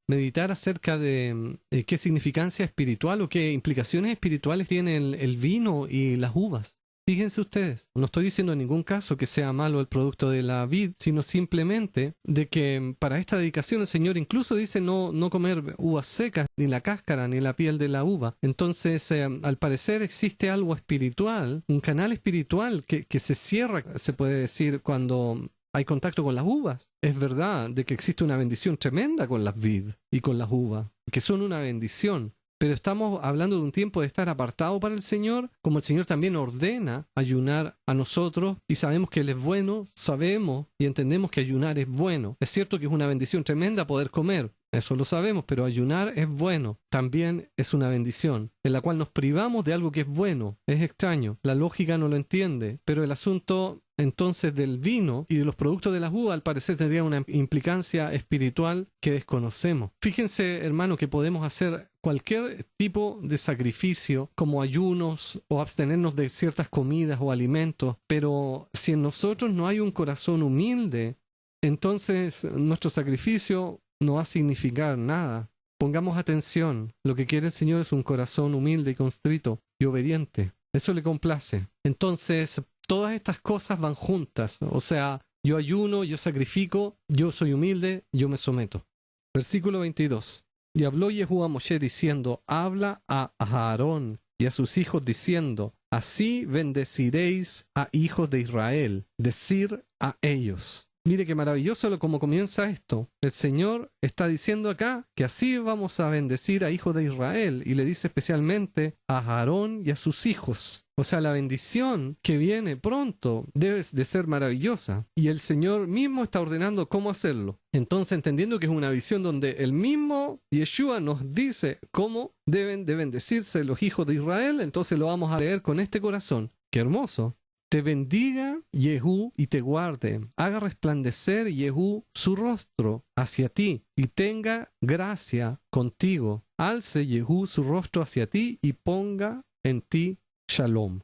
meditar acerca de qué significancia espiritual o qué implicaciones espirituales tienen el vino y las uvas. Fíjense ustedes, no estoy diciendo en ningún caso que sea malo el producto de la vid, sino simplemente de que para esta dedicación el Señor incluso dice no comer uvas secas, ni la cáscara, ni la piel de la uva. Entonces, al parecer existe algo espiritual, un canal espiritual que se cierra, se puede decir, cuando hay contacto con las uvas. Es verdad de que existe una bendición tremenda con las vid y con las uvas, que son una bendición. Pero estamos hablando de un tiempo de estar apartado para el Señor, como el Señor también ordena ayunar a nosotros, y sabemos que Él es bueno, sabemos y entendemos que ayunar es bueno. Es cierto que es una bendición tremenda poder comer, eso lo sabemos, pero ayunar es bueno. También es una bendición, en la cual nos privamos de algo que es bueno. Es extraño, la lógica no lo entiende, pero el asunto entonces del vino y de los productos de las uvas al parecer tendría una implicancia espiritual que desconocemos. Fíjense, hermano, que podemos hacer cualquier tipo de sacrificio como ayunos o abstenernos de ciertas comidas o alimentos, pero si en nosotros no hay un corazón humilde, entonces nuestro sacrificio no va a significar nada. Pongamos atención, lo que quiere el Señor es un corazón humilde y constrito y obediente. Eso le complace. Entonces, todas estas cosas van juntas. O sea, yo ayuno, yo sacrifico, yo soy humilde, yo me someto. Versículo 22. Y habló Jehú a Moshe diciendo, habla a Aarón y a sus hijos diciendo, así bendeciréis a hijos de Israel, decir a ellos. Mire qué maravilloso como comienza esto. El Señor está diciendo acá que así vamos a bendecir a hijos de Israel, y le dice especialmente a Aarón y a sus hijos. O sea, la bendición que viene pronto debe de ser maravillosa, y el Señor mismo está ordenando cómo hacerlo. Entonces, entendiendo que es una visión donde el mismo Yeshua nos dice cómo deben de bendecirse los hijos de Israel, entonces lo vamos a leer con este corazón. ¡Qué hermoso! Te bendiga Jehú y te guarde, haga resplandecer Jehú su rostro hacia ti y tenga gracia contigo. Alce Jehú su rostro hacia ti y ponga en ti shalom.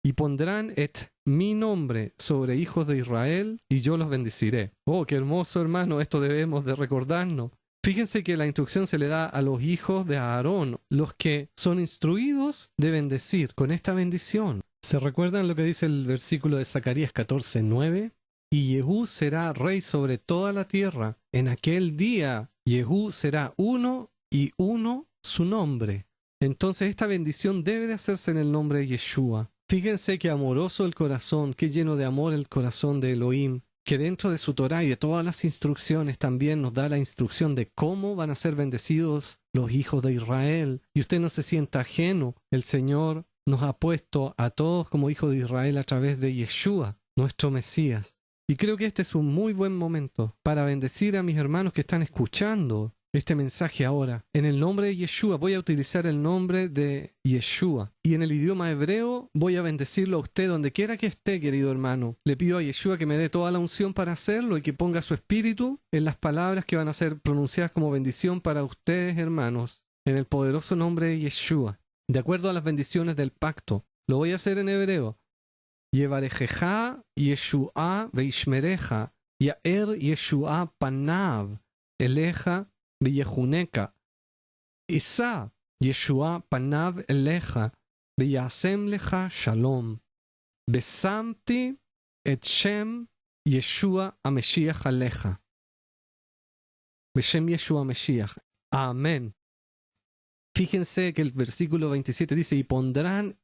Y pondrán mi nombre sobre hijos de Israel y yo los bendeciré. Oh, qué hermoso, hermano, esto debemos de recordarnos. Fíjense que la instrucción se le da a los hijos de Aarón, los que son instruidos de bendecir con esta bendición. ¿Se recuerdan lo que dice el versículo de Zacarías 14:9? Y Jehú será rey sobre toda la tierra. En aquel día Jehú será uno y uno su nombre. Entonces esta bendición debe de hacerse en el nombre de Yeshua. Fíjense qué amoroso el corazón, qué lleno de amor el corazón de Elohim, que dentro de su Torá y de todas las instrucciones también nos da la instrucción de cómo van a ser bendecidos los hijos de Israel. Y usted no se sienta ajeno. El Señor nos ha puesto a todos como hijos de Israel a través de Yeshua, nuestro Mesías. Y creo que este es un muy buen momento para bendecir a mis hermanos que están escuchando este mensaje ahora. En el nombre de Yeshua voy a utilizar el nombre de Yeshua. Y en el idioma hebreo voy a bendecirlo a usted donde quiera que esté, querido hermano. Le pido a Yeshua que me dé toda la unción para hacerlo y que ponga su espíritu en las palabras que van a ser pronunciadas como bendición para ustedes, hermanos. En el poderoso nombre de Yeshua. De acuerdo a las bendiciones del pacto. Lo voy a hacer en hebreo. Yevarejeja Yeshua veishmereja, Yaer Yeshua panav, Eleja veyejuneka. Isa Yeshua panav eleja, veyasem leja shalom. Besamti et shem Yeshua HaMashiach aleja. Beshem Yeshua HaMashiach. Amén. Fíjense que el versículo 27 dice, y pondrán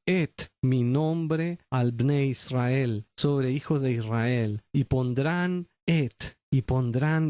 mi nombre al Bnei Israel, sobre hijos de Israel, y pondrán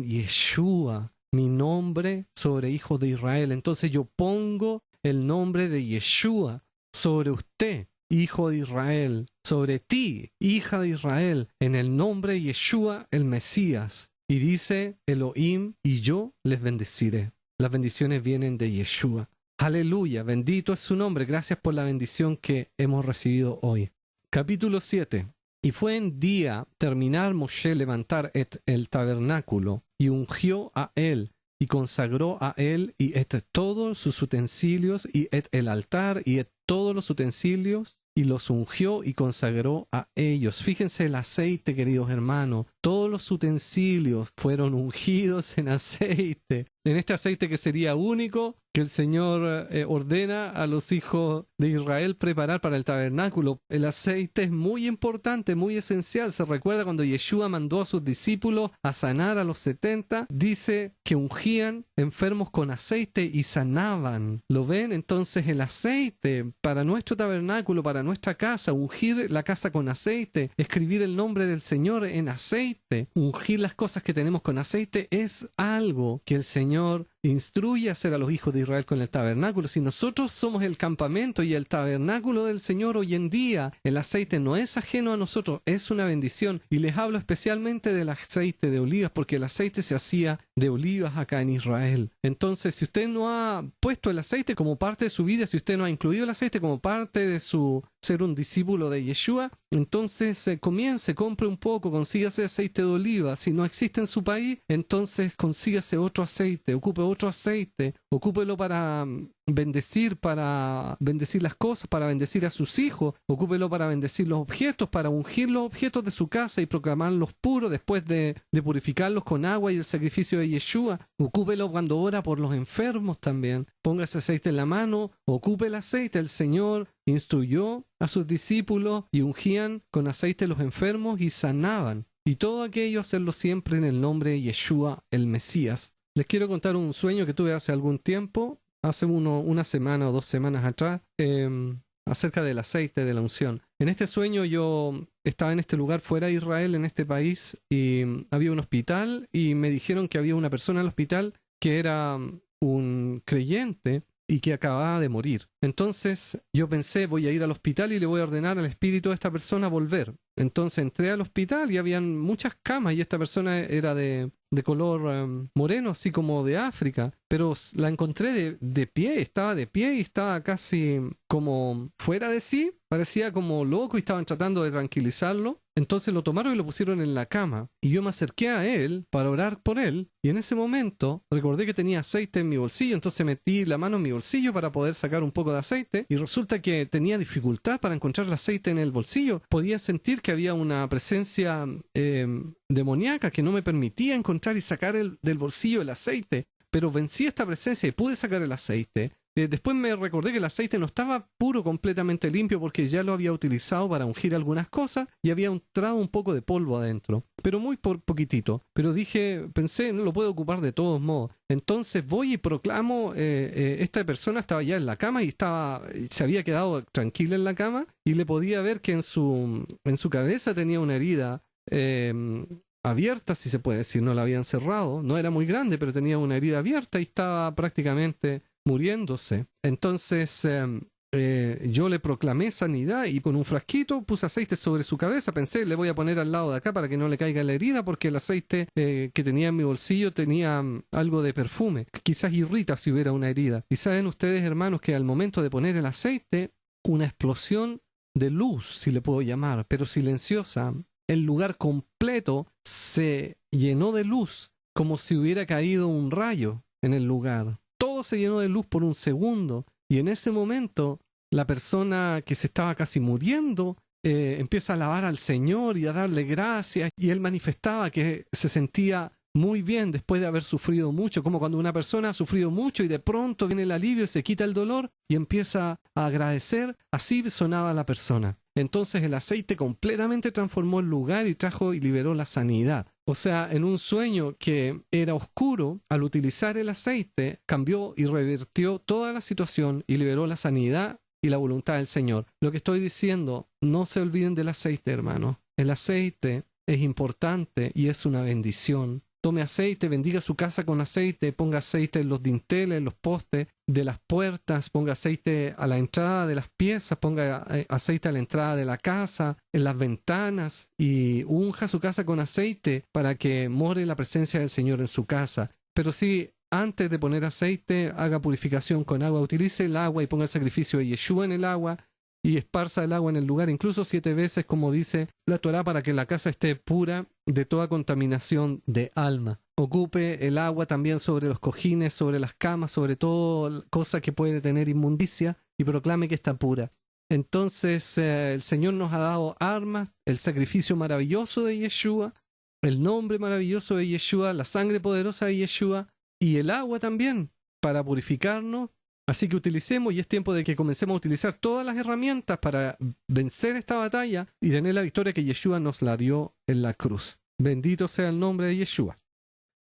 Yeshua, mi nombre sobre hijos de Israel. Entonces yo pongo el nombre de Yeshua sobre usted, hijo de Israel, sobre ti, hija de Israel, en el nombre de Yeshua, el Mesías. Y dice Elohim, y yo les bendeciré. Las bendiciones vienen de Yeshua. Aleluya, bendito es su nombre. Gracias por la bendición que hemos recibido hoy. Capítulo 7. Y fue en día terminar Moshe levantar el tabernáculo, y ungió a él, y consagró a él, y todos sus utensilios, y el altar, y todos los utensilios, y los ungió y consagró a ellos. Fíjense el aceite, queridos hermanos. Todos los utensilios fueron ungidos en aceite. En este aceite que sería único, que el Señor ordena a los hijos de Israel preparar para el tabernáculo. El aceite es muy importante, muy esencial. Se recuerda cuando Yeshua mandó a sus discípulos a sanar a los 70. Dice que ungían enfermos con aceite y sanaban. ¿Lo ven? Entonces el aceite para nuestro tabernáculo, para nuestra casa, ungir la casa con aceite, escribir el nombre del Señor en aceite, ungir las cosas que tenemos con aceite, es algo que el Señor instruye a hacer a los hijos de Israel con el tabernáculo. Si nosotros somos el campamento y el tabernáculo del Señor hoy en día, el aceite no es ajeno a nosotros, es una bendición. Y les hablo especialmente del aceite de olivas, porque el aceite se hacía de olivas acá en Israel. Entonces, si usted no ha puesto el aceite como parte de su vida, si usted no ha incluido el aceite como parte de su ser un discípulo de Yeshua, entonces comience, compre un poco, consígase aceite de oliva. Si no existe en su país, entonces consígase otro aceite, ocupe otro aceite, ocúpelo para bendecir las cosas, para bendecir a sus hijos, ocúpelo para bendecir los objetos, para ungir los objetos de su casa y proclamarlos puros después de purificarlos con agua y el sacrificio de Yeshua. Ocúpelo cuando ora por los enfermos también. Ponga ese aceite en la mano, ocupe el aceite. El Señor instruyó a sus discípulos y ungían con aceite los enfermos y sanaban. Y todo aquello hacerlo siempre en el nombre de Yeshua, el Mesías. Les quiero contar un sueño que tuve hace algún tiempo, hace una semana o 2 semanas atrás, acerca del aceite de la unción. En este sueño yo estaba en este lugar fuera de Israel, en este país, y había un hospital y me dijeron que había una persona en el hospital que era un creyente y que acababa de morir. Entonces yo pensé, voy a ir al hospital y le voy a ordenar al espíritu de esta persona volver. Entonces entré al hospital y habían muchas camas y esta persona era de color moreno, así como de África, pero la encontré de pie, estaba de pie y estaba casi como fuera de sí, parecía como loco y estaban tratando de tranquilizarlo. Entonces lo tomaron y lo pusieron en la cama y yo me acerqué a él para orar por él y en ese momento recordé que tenía aceite en mi bolsillo, entonces metí la mano en mi bolsillo para poder sacar un poco de aceite y resulta que tenía dificultad para encontrar el aceite en el bolsillo. Podía sentir que había una presencia demoníaca que no me permitía encontrar y sacar del bolsillo el aceite, pero vencí esta presencia y pude sacar el aceite. Después me recordé que el aceite no estaba puro, completamente limpio, porque ya lo había utilizado para ungir algunas cosas y había entrado un poco de polvo adentro, pero muy poquitito. Pero pensé, no lo puedo ocupar de todos modos. Entonces voy y proclamo, esta persona estaba ya en la cama y se había quedado tranquila en la cama y le podía ver que en su cabeza tenía una herida abierta, si se puede decir. No la habían cerrado, no era muy grande, pero tenía una herida abierta y estaba prácticamente muriéndose. Entonces yo le proclamé sanidad y con un frasquito puse aceite sobre su cabeza. Pensé, le voy a poner al lado de acá para que no le caiga la herida, porque el aceite que tenía en mi bolsillo tenía algo de perfume, que quizás irrita si hubiera una herida. Y saben ustedes, hermanos, que al momento de poner el aceite, una explosión de luz, si le puedo llamar, pero silenciosa, el lugar completo se llenó de luz, como si hubiera caído un rayo en el lugar. Todo se llenó de luz por un segundo y en ese momento la persona que se estaba casi muriendo empieza a alabar al Señor y a darle gracias, y él manifestaba que se sentía muy bien después de haber sufrido mucho, como cuando una persona ha sufrido mucho y de pronto viene el alivio y se quita el dolor y empieza a agradecer. Así sonaba la persona. Entonces el aceite completamente transformó el lugar y trajo y liberó la sanidad. O sea, en un sueño que era oscuro, al utilizar el aceite, cambió y revirtió toda la situación y liberó la sanidad y la voluntad del Señor. Lo que estoy diciendo, no se olviden del aceite, hermano. El aceite es importante y es una bendición. Tome aceite, bendiga su casa con aceite, ponga aceite en los dinteles, en los postes de las puertas, ponga aceite a la entrada de las piezas, ponga aceite a la entrada de la casa, en las ventanas, y unja su casa con aceite para que more la presencia del Señor en su casa. Pero sí, antes de poner aceite, haga purificación con agua, utilice el agua y ponga el sacrificio de Yeshua en el agua y esparza el agua en el lugar, incluso 7 veces, como dice la Torá, para que la casa esté pura de toda contaminación de alma. Ocupe el agua también sobre los cojines, sobre las camas, sobre toda cosa que puede tener inmundicia, y proclame que está pura. Entonces el Señor nos ha dado armas, el sacrificio maravilloso de Yeshua, el nombre maravilloso de Yeshua, la sangre poderosa de Yeshua y el agua también para purificarnos. Así que utilicemos, y es tiempo de que comencemos a utilizar todas las herramientas para vencer esta batalla y tener la victoria que Yeshua nos la dio en la cruz. Bendito sea el nombre de Yeshua.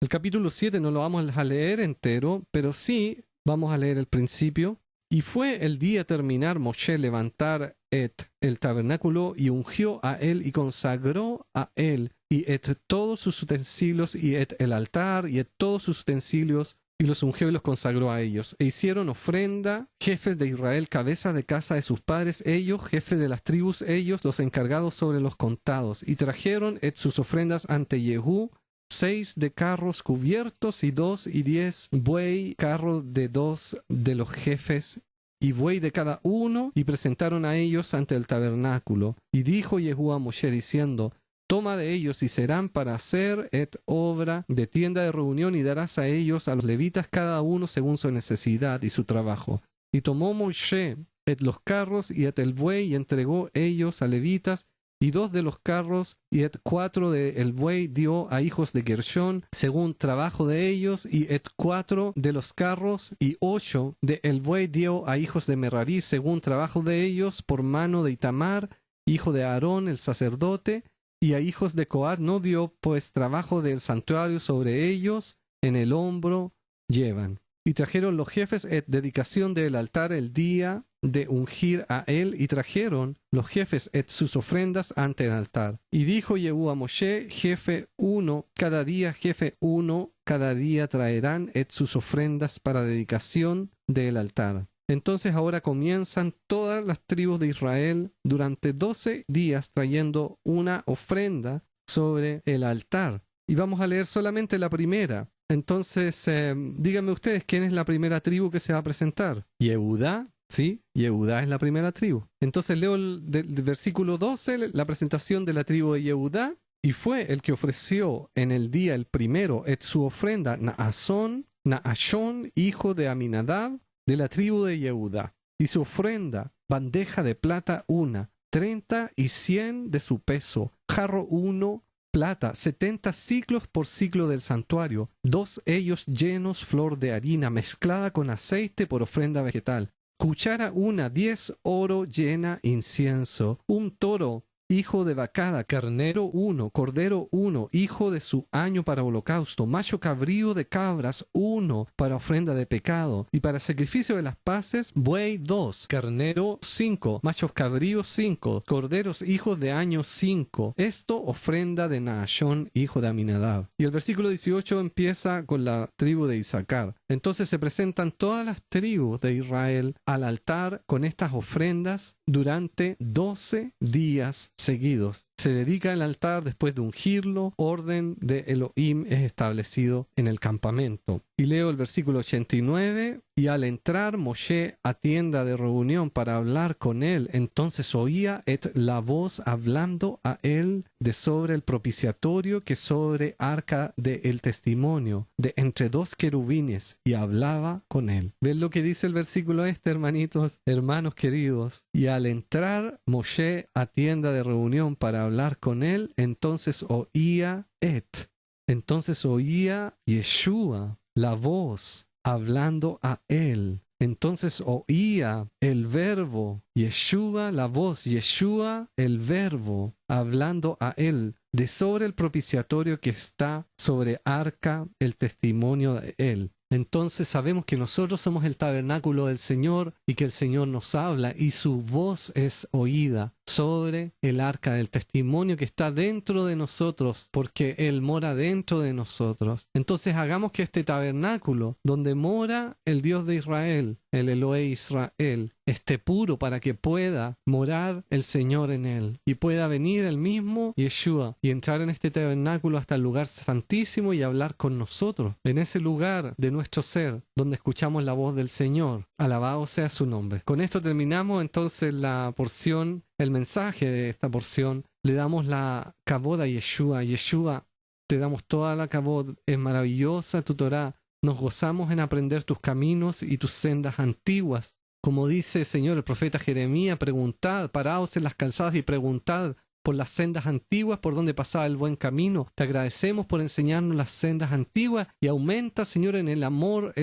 El capítulo 7 no lo vamos a leer entero, pero sí vamos a leer el principio. Y fue el día terminar Moshe levantar el tabernáculo y ungió a él y consagró a él y todos sus utensilios y el altar y todos sus utensilios y los ungió y los consagró a ellos. E hicieron ofrenda, jefes de Israel, cabeza de casa de sus padres, ellos, jefes de las tribus, ellos, los encargados sobre los contados. Y trajeron sus ofrendas ante Jehú, 6 de carros cubiertos y 2 y 10 buey, carros de 2 de los jefes y buey de cada uno, y presentaron a ellos ante el tabernáculo. Y dijo Jehú a Moshe diciendo: toma de ellos y serán para hacer obra de tienda de reunión, y darás a ellos, a los levitas, cada uno según su necesidad y su trabajo. Y tomó Moshe los carros y el buey, y entregó ellos a levitas, y 2 de los carros y 4 del buey dio a hijos de Gershón según trabajo de ellos, y 4 de los carros y 8 del buey dio a hijos de Merari según trabajo de ellos, por mano de Itamar, hijo de Aarón el sacerdote, y a hijos de Coat no dio, pues trabajo del santuario sobre ellos en el hombro llevan. Y trajeron los jefes dedicación del altar el día de ungir a él, y trajeron los jefes sus ofrendas ante el altar. Y dijo Jehú a Moshe: jefe 1 cada día, jefe 1 cada día traerán sus ofrendas para dedicación del altar. Entonces ahora comienzan todas las tribus de Israel durante 12 días trayendo una ofrenda sobre el altar. Y vamos a leer solamente la primera. Entonces, díganme ustedes, ¿quién es la primera tribu que se va a presentar? Yehudá. Sí, Yehudá es la primera tribu. Entonces leo del versículo 12, la presentación de la tribu de Yehudá. Y fue el que ofreció en el día el primero su ofrenda Naashón, hijo de Aminadab, de la tribu de Yehudá. Y su ofrenda, bandeja de plata 1, 30 y 100 de su peso, jarro 1, plata, 70 siclos por ciclo del santuario, 2 ellos llenos flor de harina mezclada con aceite por ofrenda vegetal. Cuchara 1, 10 oro llena incienso, un toro, hijo de vacada, carnero 1, cordero 1, hijo de su año para holocausto, macho cabrío de cabras 1 para ofrenda de pecado, y para sacrificio de las paces, buey 2, carnero 5, machos cabríos 5, corderos hijos de año 5. Esto ofrenda de Naashón, hijo de Aminadab. Y el versículo 18 empieza con la tribu de Isaacar. Entonces se presentan todas las tribus de Israel al altar con estas ofrendas durante 12 días seguidos. Se dedica el altar después de ungirlo. Orden de Elohim es establecido en el campamento. Y leo el versículo 89. Y al entrar Moshe a tienda de reunión para hablar con él, entonces oía la voz hablando a él de sobre el propiciatorio que sobre arca del testimonio, de entre 2 querubines, y hablaba con él. ¿Ven lo que dice el versículo hermanitos, hermanos queridos? Y al entrar Moshe a tienda de reunión para hablar con él, entonces oía Yeshua la voz hablando a él. Entonces oía el verbo, Yeshua la voz, Yeshua el verbo, hablando a él de sobre el propiciatorio que está sobre arca, el testimonio de él. Entonces sabemos que nosotros somos el tabernáculo del Señor y que el Señor nos habla y su voz es oída. sobre el arca del testimonio que está dentro de nosotros, porque Él mora dentro de nosotros. Entonces hagamos que este tabernáculo, donde mora el Dios de Israel, el Elohe Israel, esté puro para que pueda morar el Señor en él y pueda venir el mismo Yeshua y entrar en este tabernáculo hasta el lugar santísimo y hablar con nosotros, en ese lugar de nuestro ser donde escuchamos la voz del Señor. Alabado sea su nombre. Con esto terminamos entonces la porción, el mensaje de esta porción. Le damos la kabod a Yeshua. Yeshua, te damos toda la kabod. Es maravillosa tu Torah. Nos gozamos en aprender tus caminos y tus sendas antiguas. Como dice, Señor, el profeta Jeremías, preguntad, paraos en las calzadas y preguntad por las sendas antiguas, por donde pasaba el buen camino. Te agradecemos por enseñarnos las sendas antiguas y aumenta, Señor, en el amor,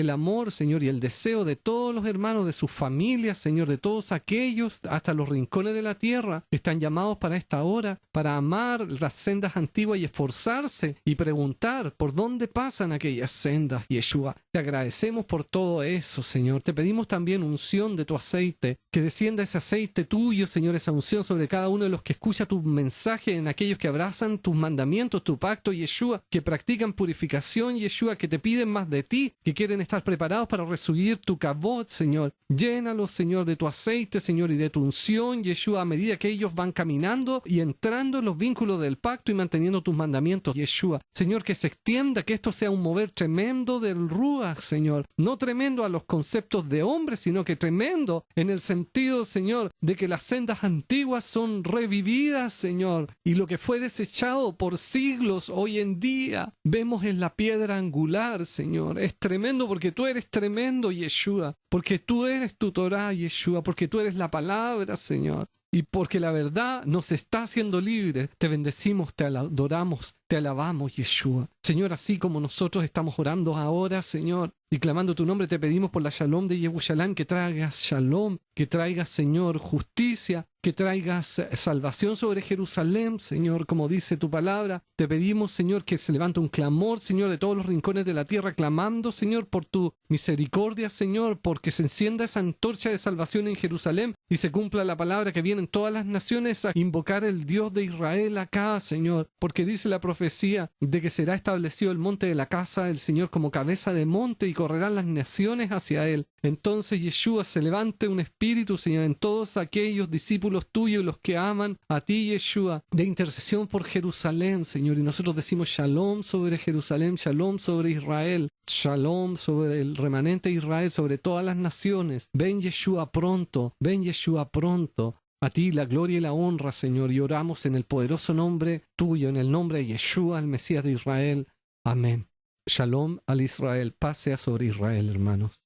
Señor, y el deseo de todos los hermanos, de sus familias, Señor, de todos aquellos, hasta los rincones de la tierra, que están llamados para esta hora, para amar las sendas antiguas y esforzarse y preguntar por dónde pasan aquellas sendas, Yeshua. Te agradecemos por todo eso, Señor. Te pedimos también unción de tu aceite, que descienda ese aceite tuyo, Señor, esa unción sobre cada uno de los que escucha tu mensaje, en aquellos que abrazan tus mandamientos, tu pacto, Yeshua, que practican purificación, Yeshua, que te piden más de ti, que quieren estar preparados para recibir tu kabod, Señor. Llénalos, Señor, de tu aceite, Señor, y de tu unción, Yeshua, a medida que ellos van caminando y entrando en los vínculos del pacto y manteniendo tus mandamientos, Yeshua. Señor, que se extienda, que esto sea un mover tremendo del Ruach, Señor. No tremendo a los conceptos de hombres, sino que tremendo en el sentido, Señor, de que las sendas antiguas son revividas, Señor, y lo que fue desechado por siglos, hoy en día vemos en la piedra angular, Señor. Es tremendo porque tú eres tremendo, Yeshua, porque tú eres tu Torah, Yeshua, porque tú eres la palabra, Señor. Y porque la verdad nos está haciendo libres, te bendecimos, te adoramos, te alabamos, Yeshua. Señor, así como nosotros estamos orando ahora, Señor, y clamando tu nombre, te pedimos por la Shalom de Yerushalayim, que traigas Shalom, que traigas, Señor, justicia, que traigas salvación sobre Jerusalén, Señor, como dice tu palabra. Te pedimos, Señor, que se levante un clamor, Señor, de todos los rincones de la tierra, clamando, Señor, por tu misericordia, Señor, porque se encienda esa antorcha de salvación en Jerusalén y se cumpla la palabra que vienen todas las naciones a invocar el Dios de Israel acá, Señor, porque dice la profecía de que será establecido el monte de la casa del Señor como cabeza de monte y correrán las naciones hacia él. Entonces, Yeshua, se levante un espíritu, Señor, en todos aquellos discípulos tuyos, los que aman a ti, Yeshua, de intercesión por Jerusalén, Señor. Y nosotros decimos Shalom sobre Jerusalén, Shalom sobre Israel, Shalom sobre el remanente de Israel, sobre todas las naciones. Ven, Yeshua, pronto, ven, Yeshua, pronto. A ti la gloria y la honra, Señor, y oramos en el poderoso nombre tuyo, en el nombre de Yeshua, el Mesías de Israel. Amén. Shalom al Israel. Paz sea sobre Israel, hermanos.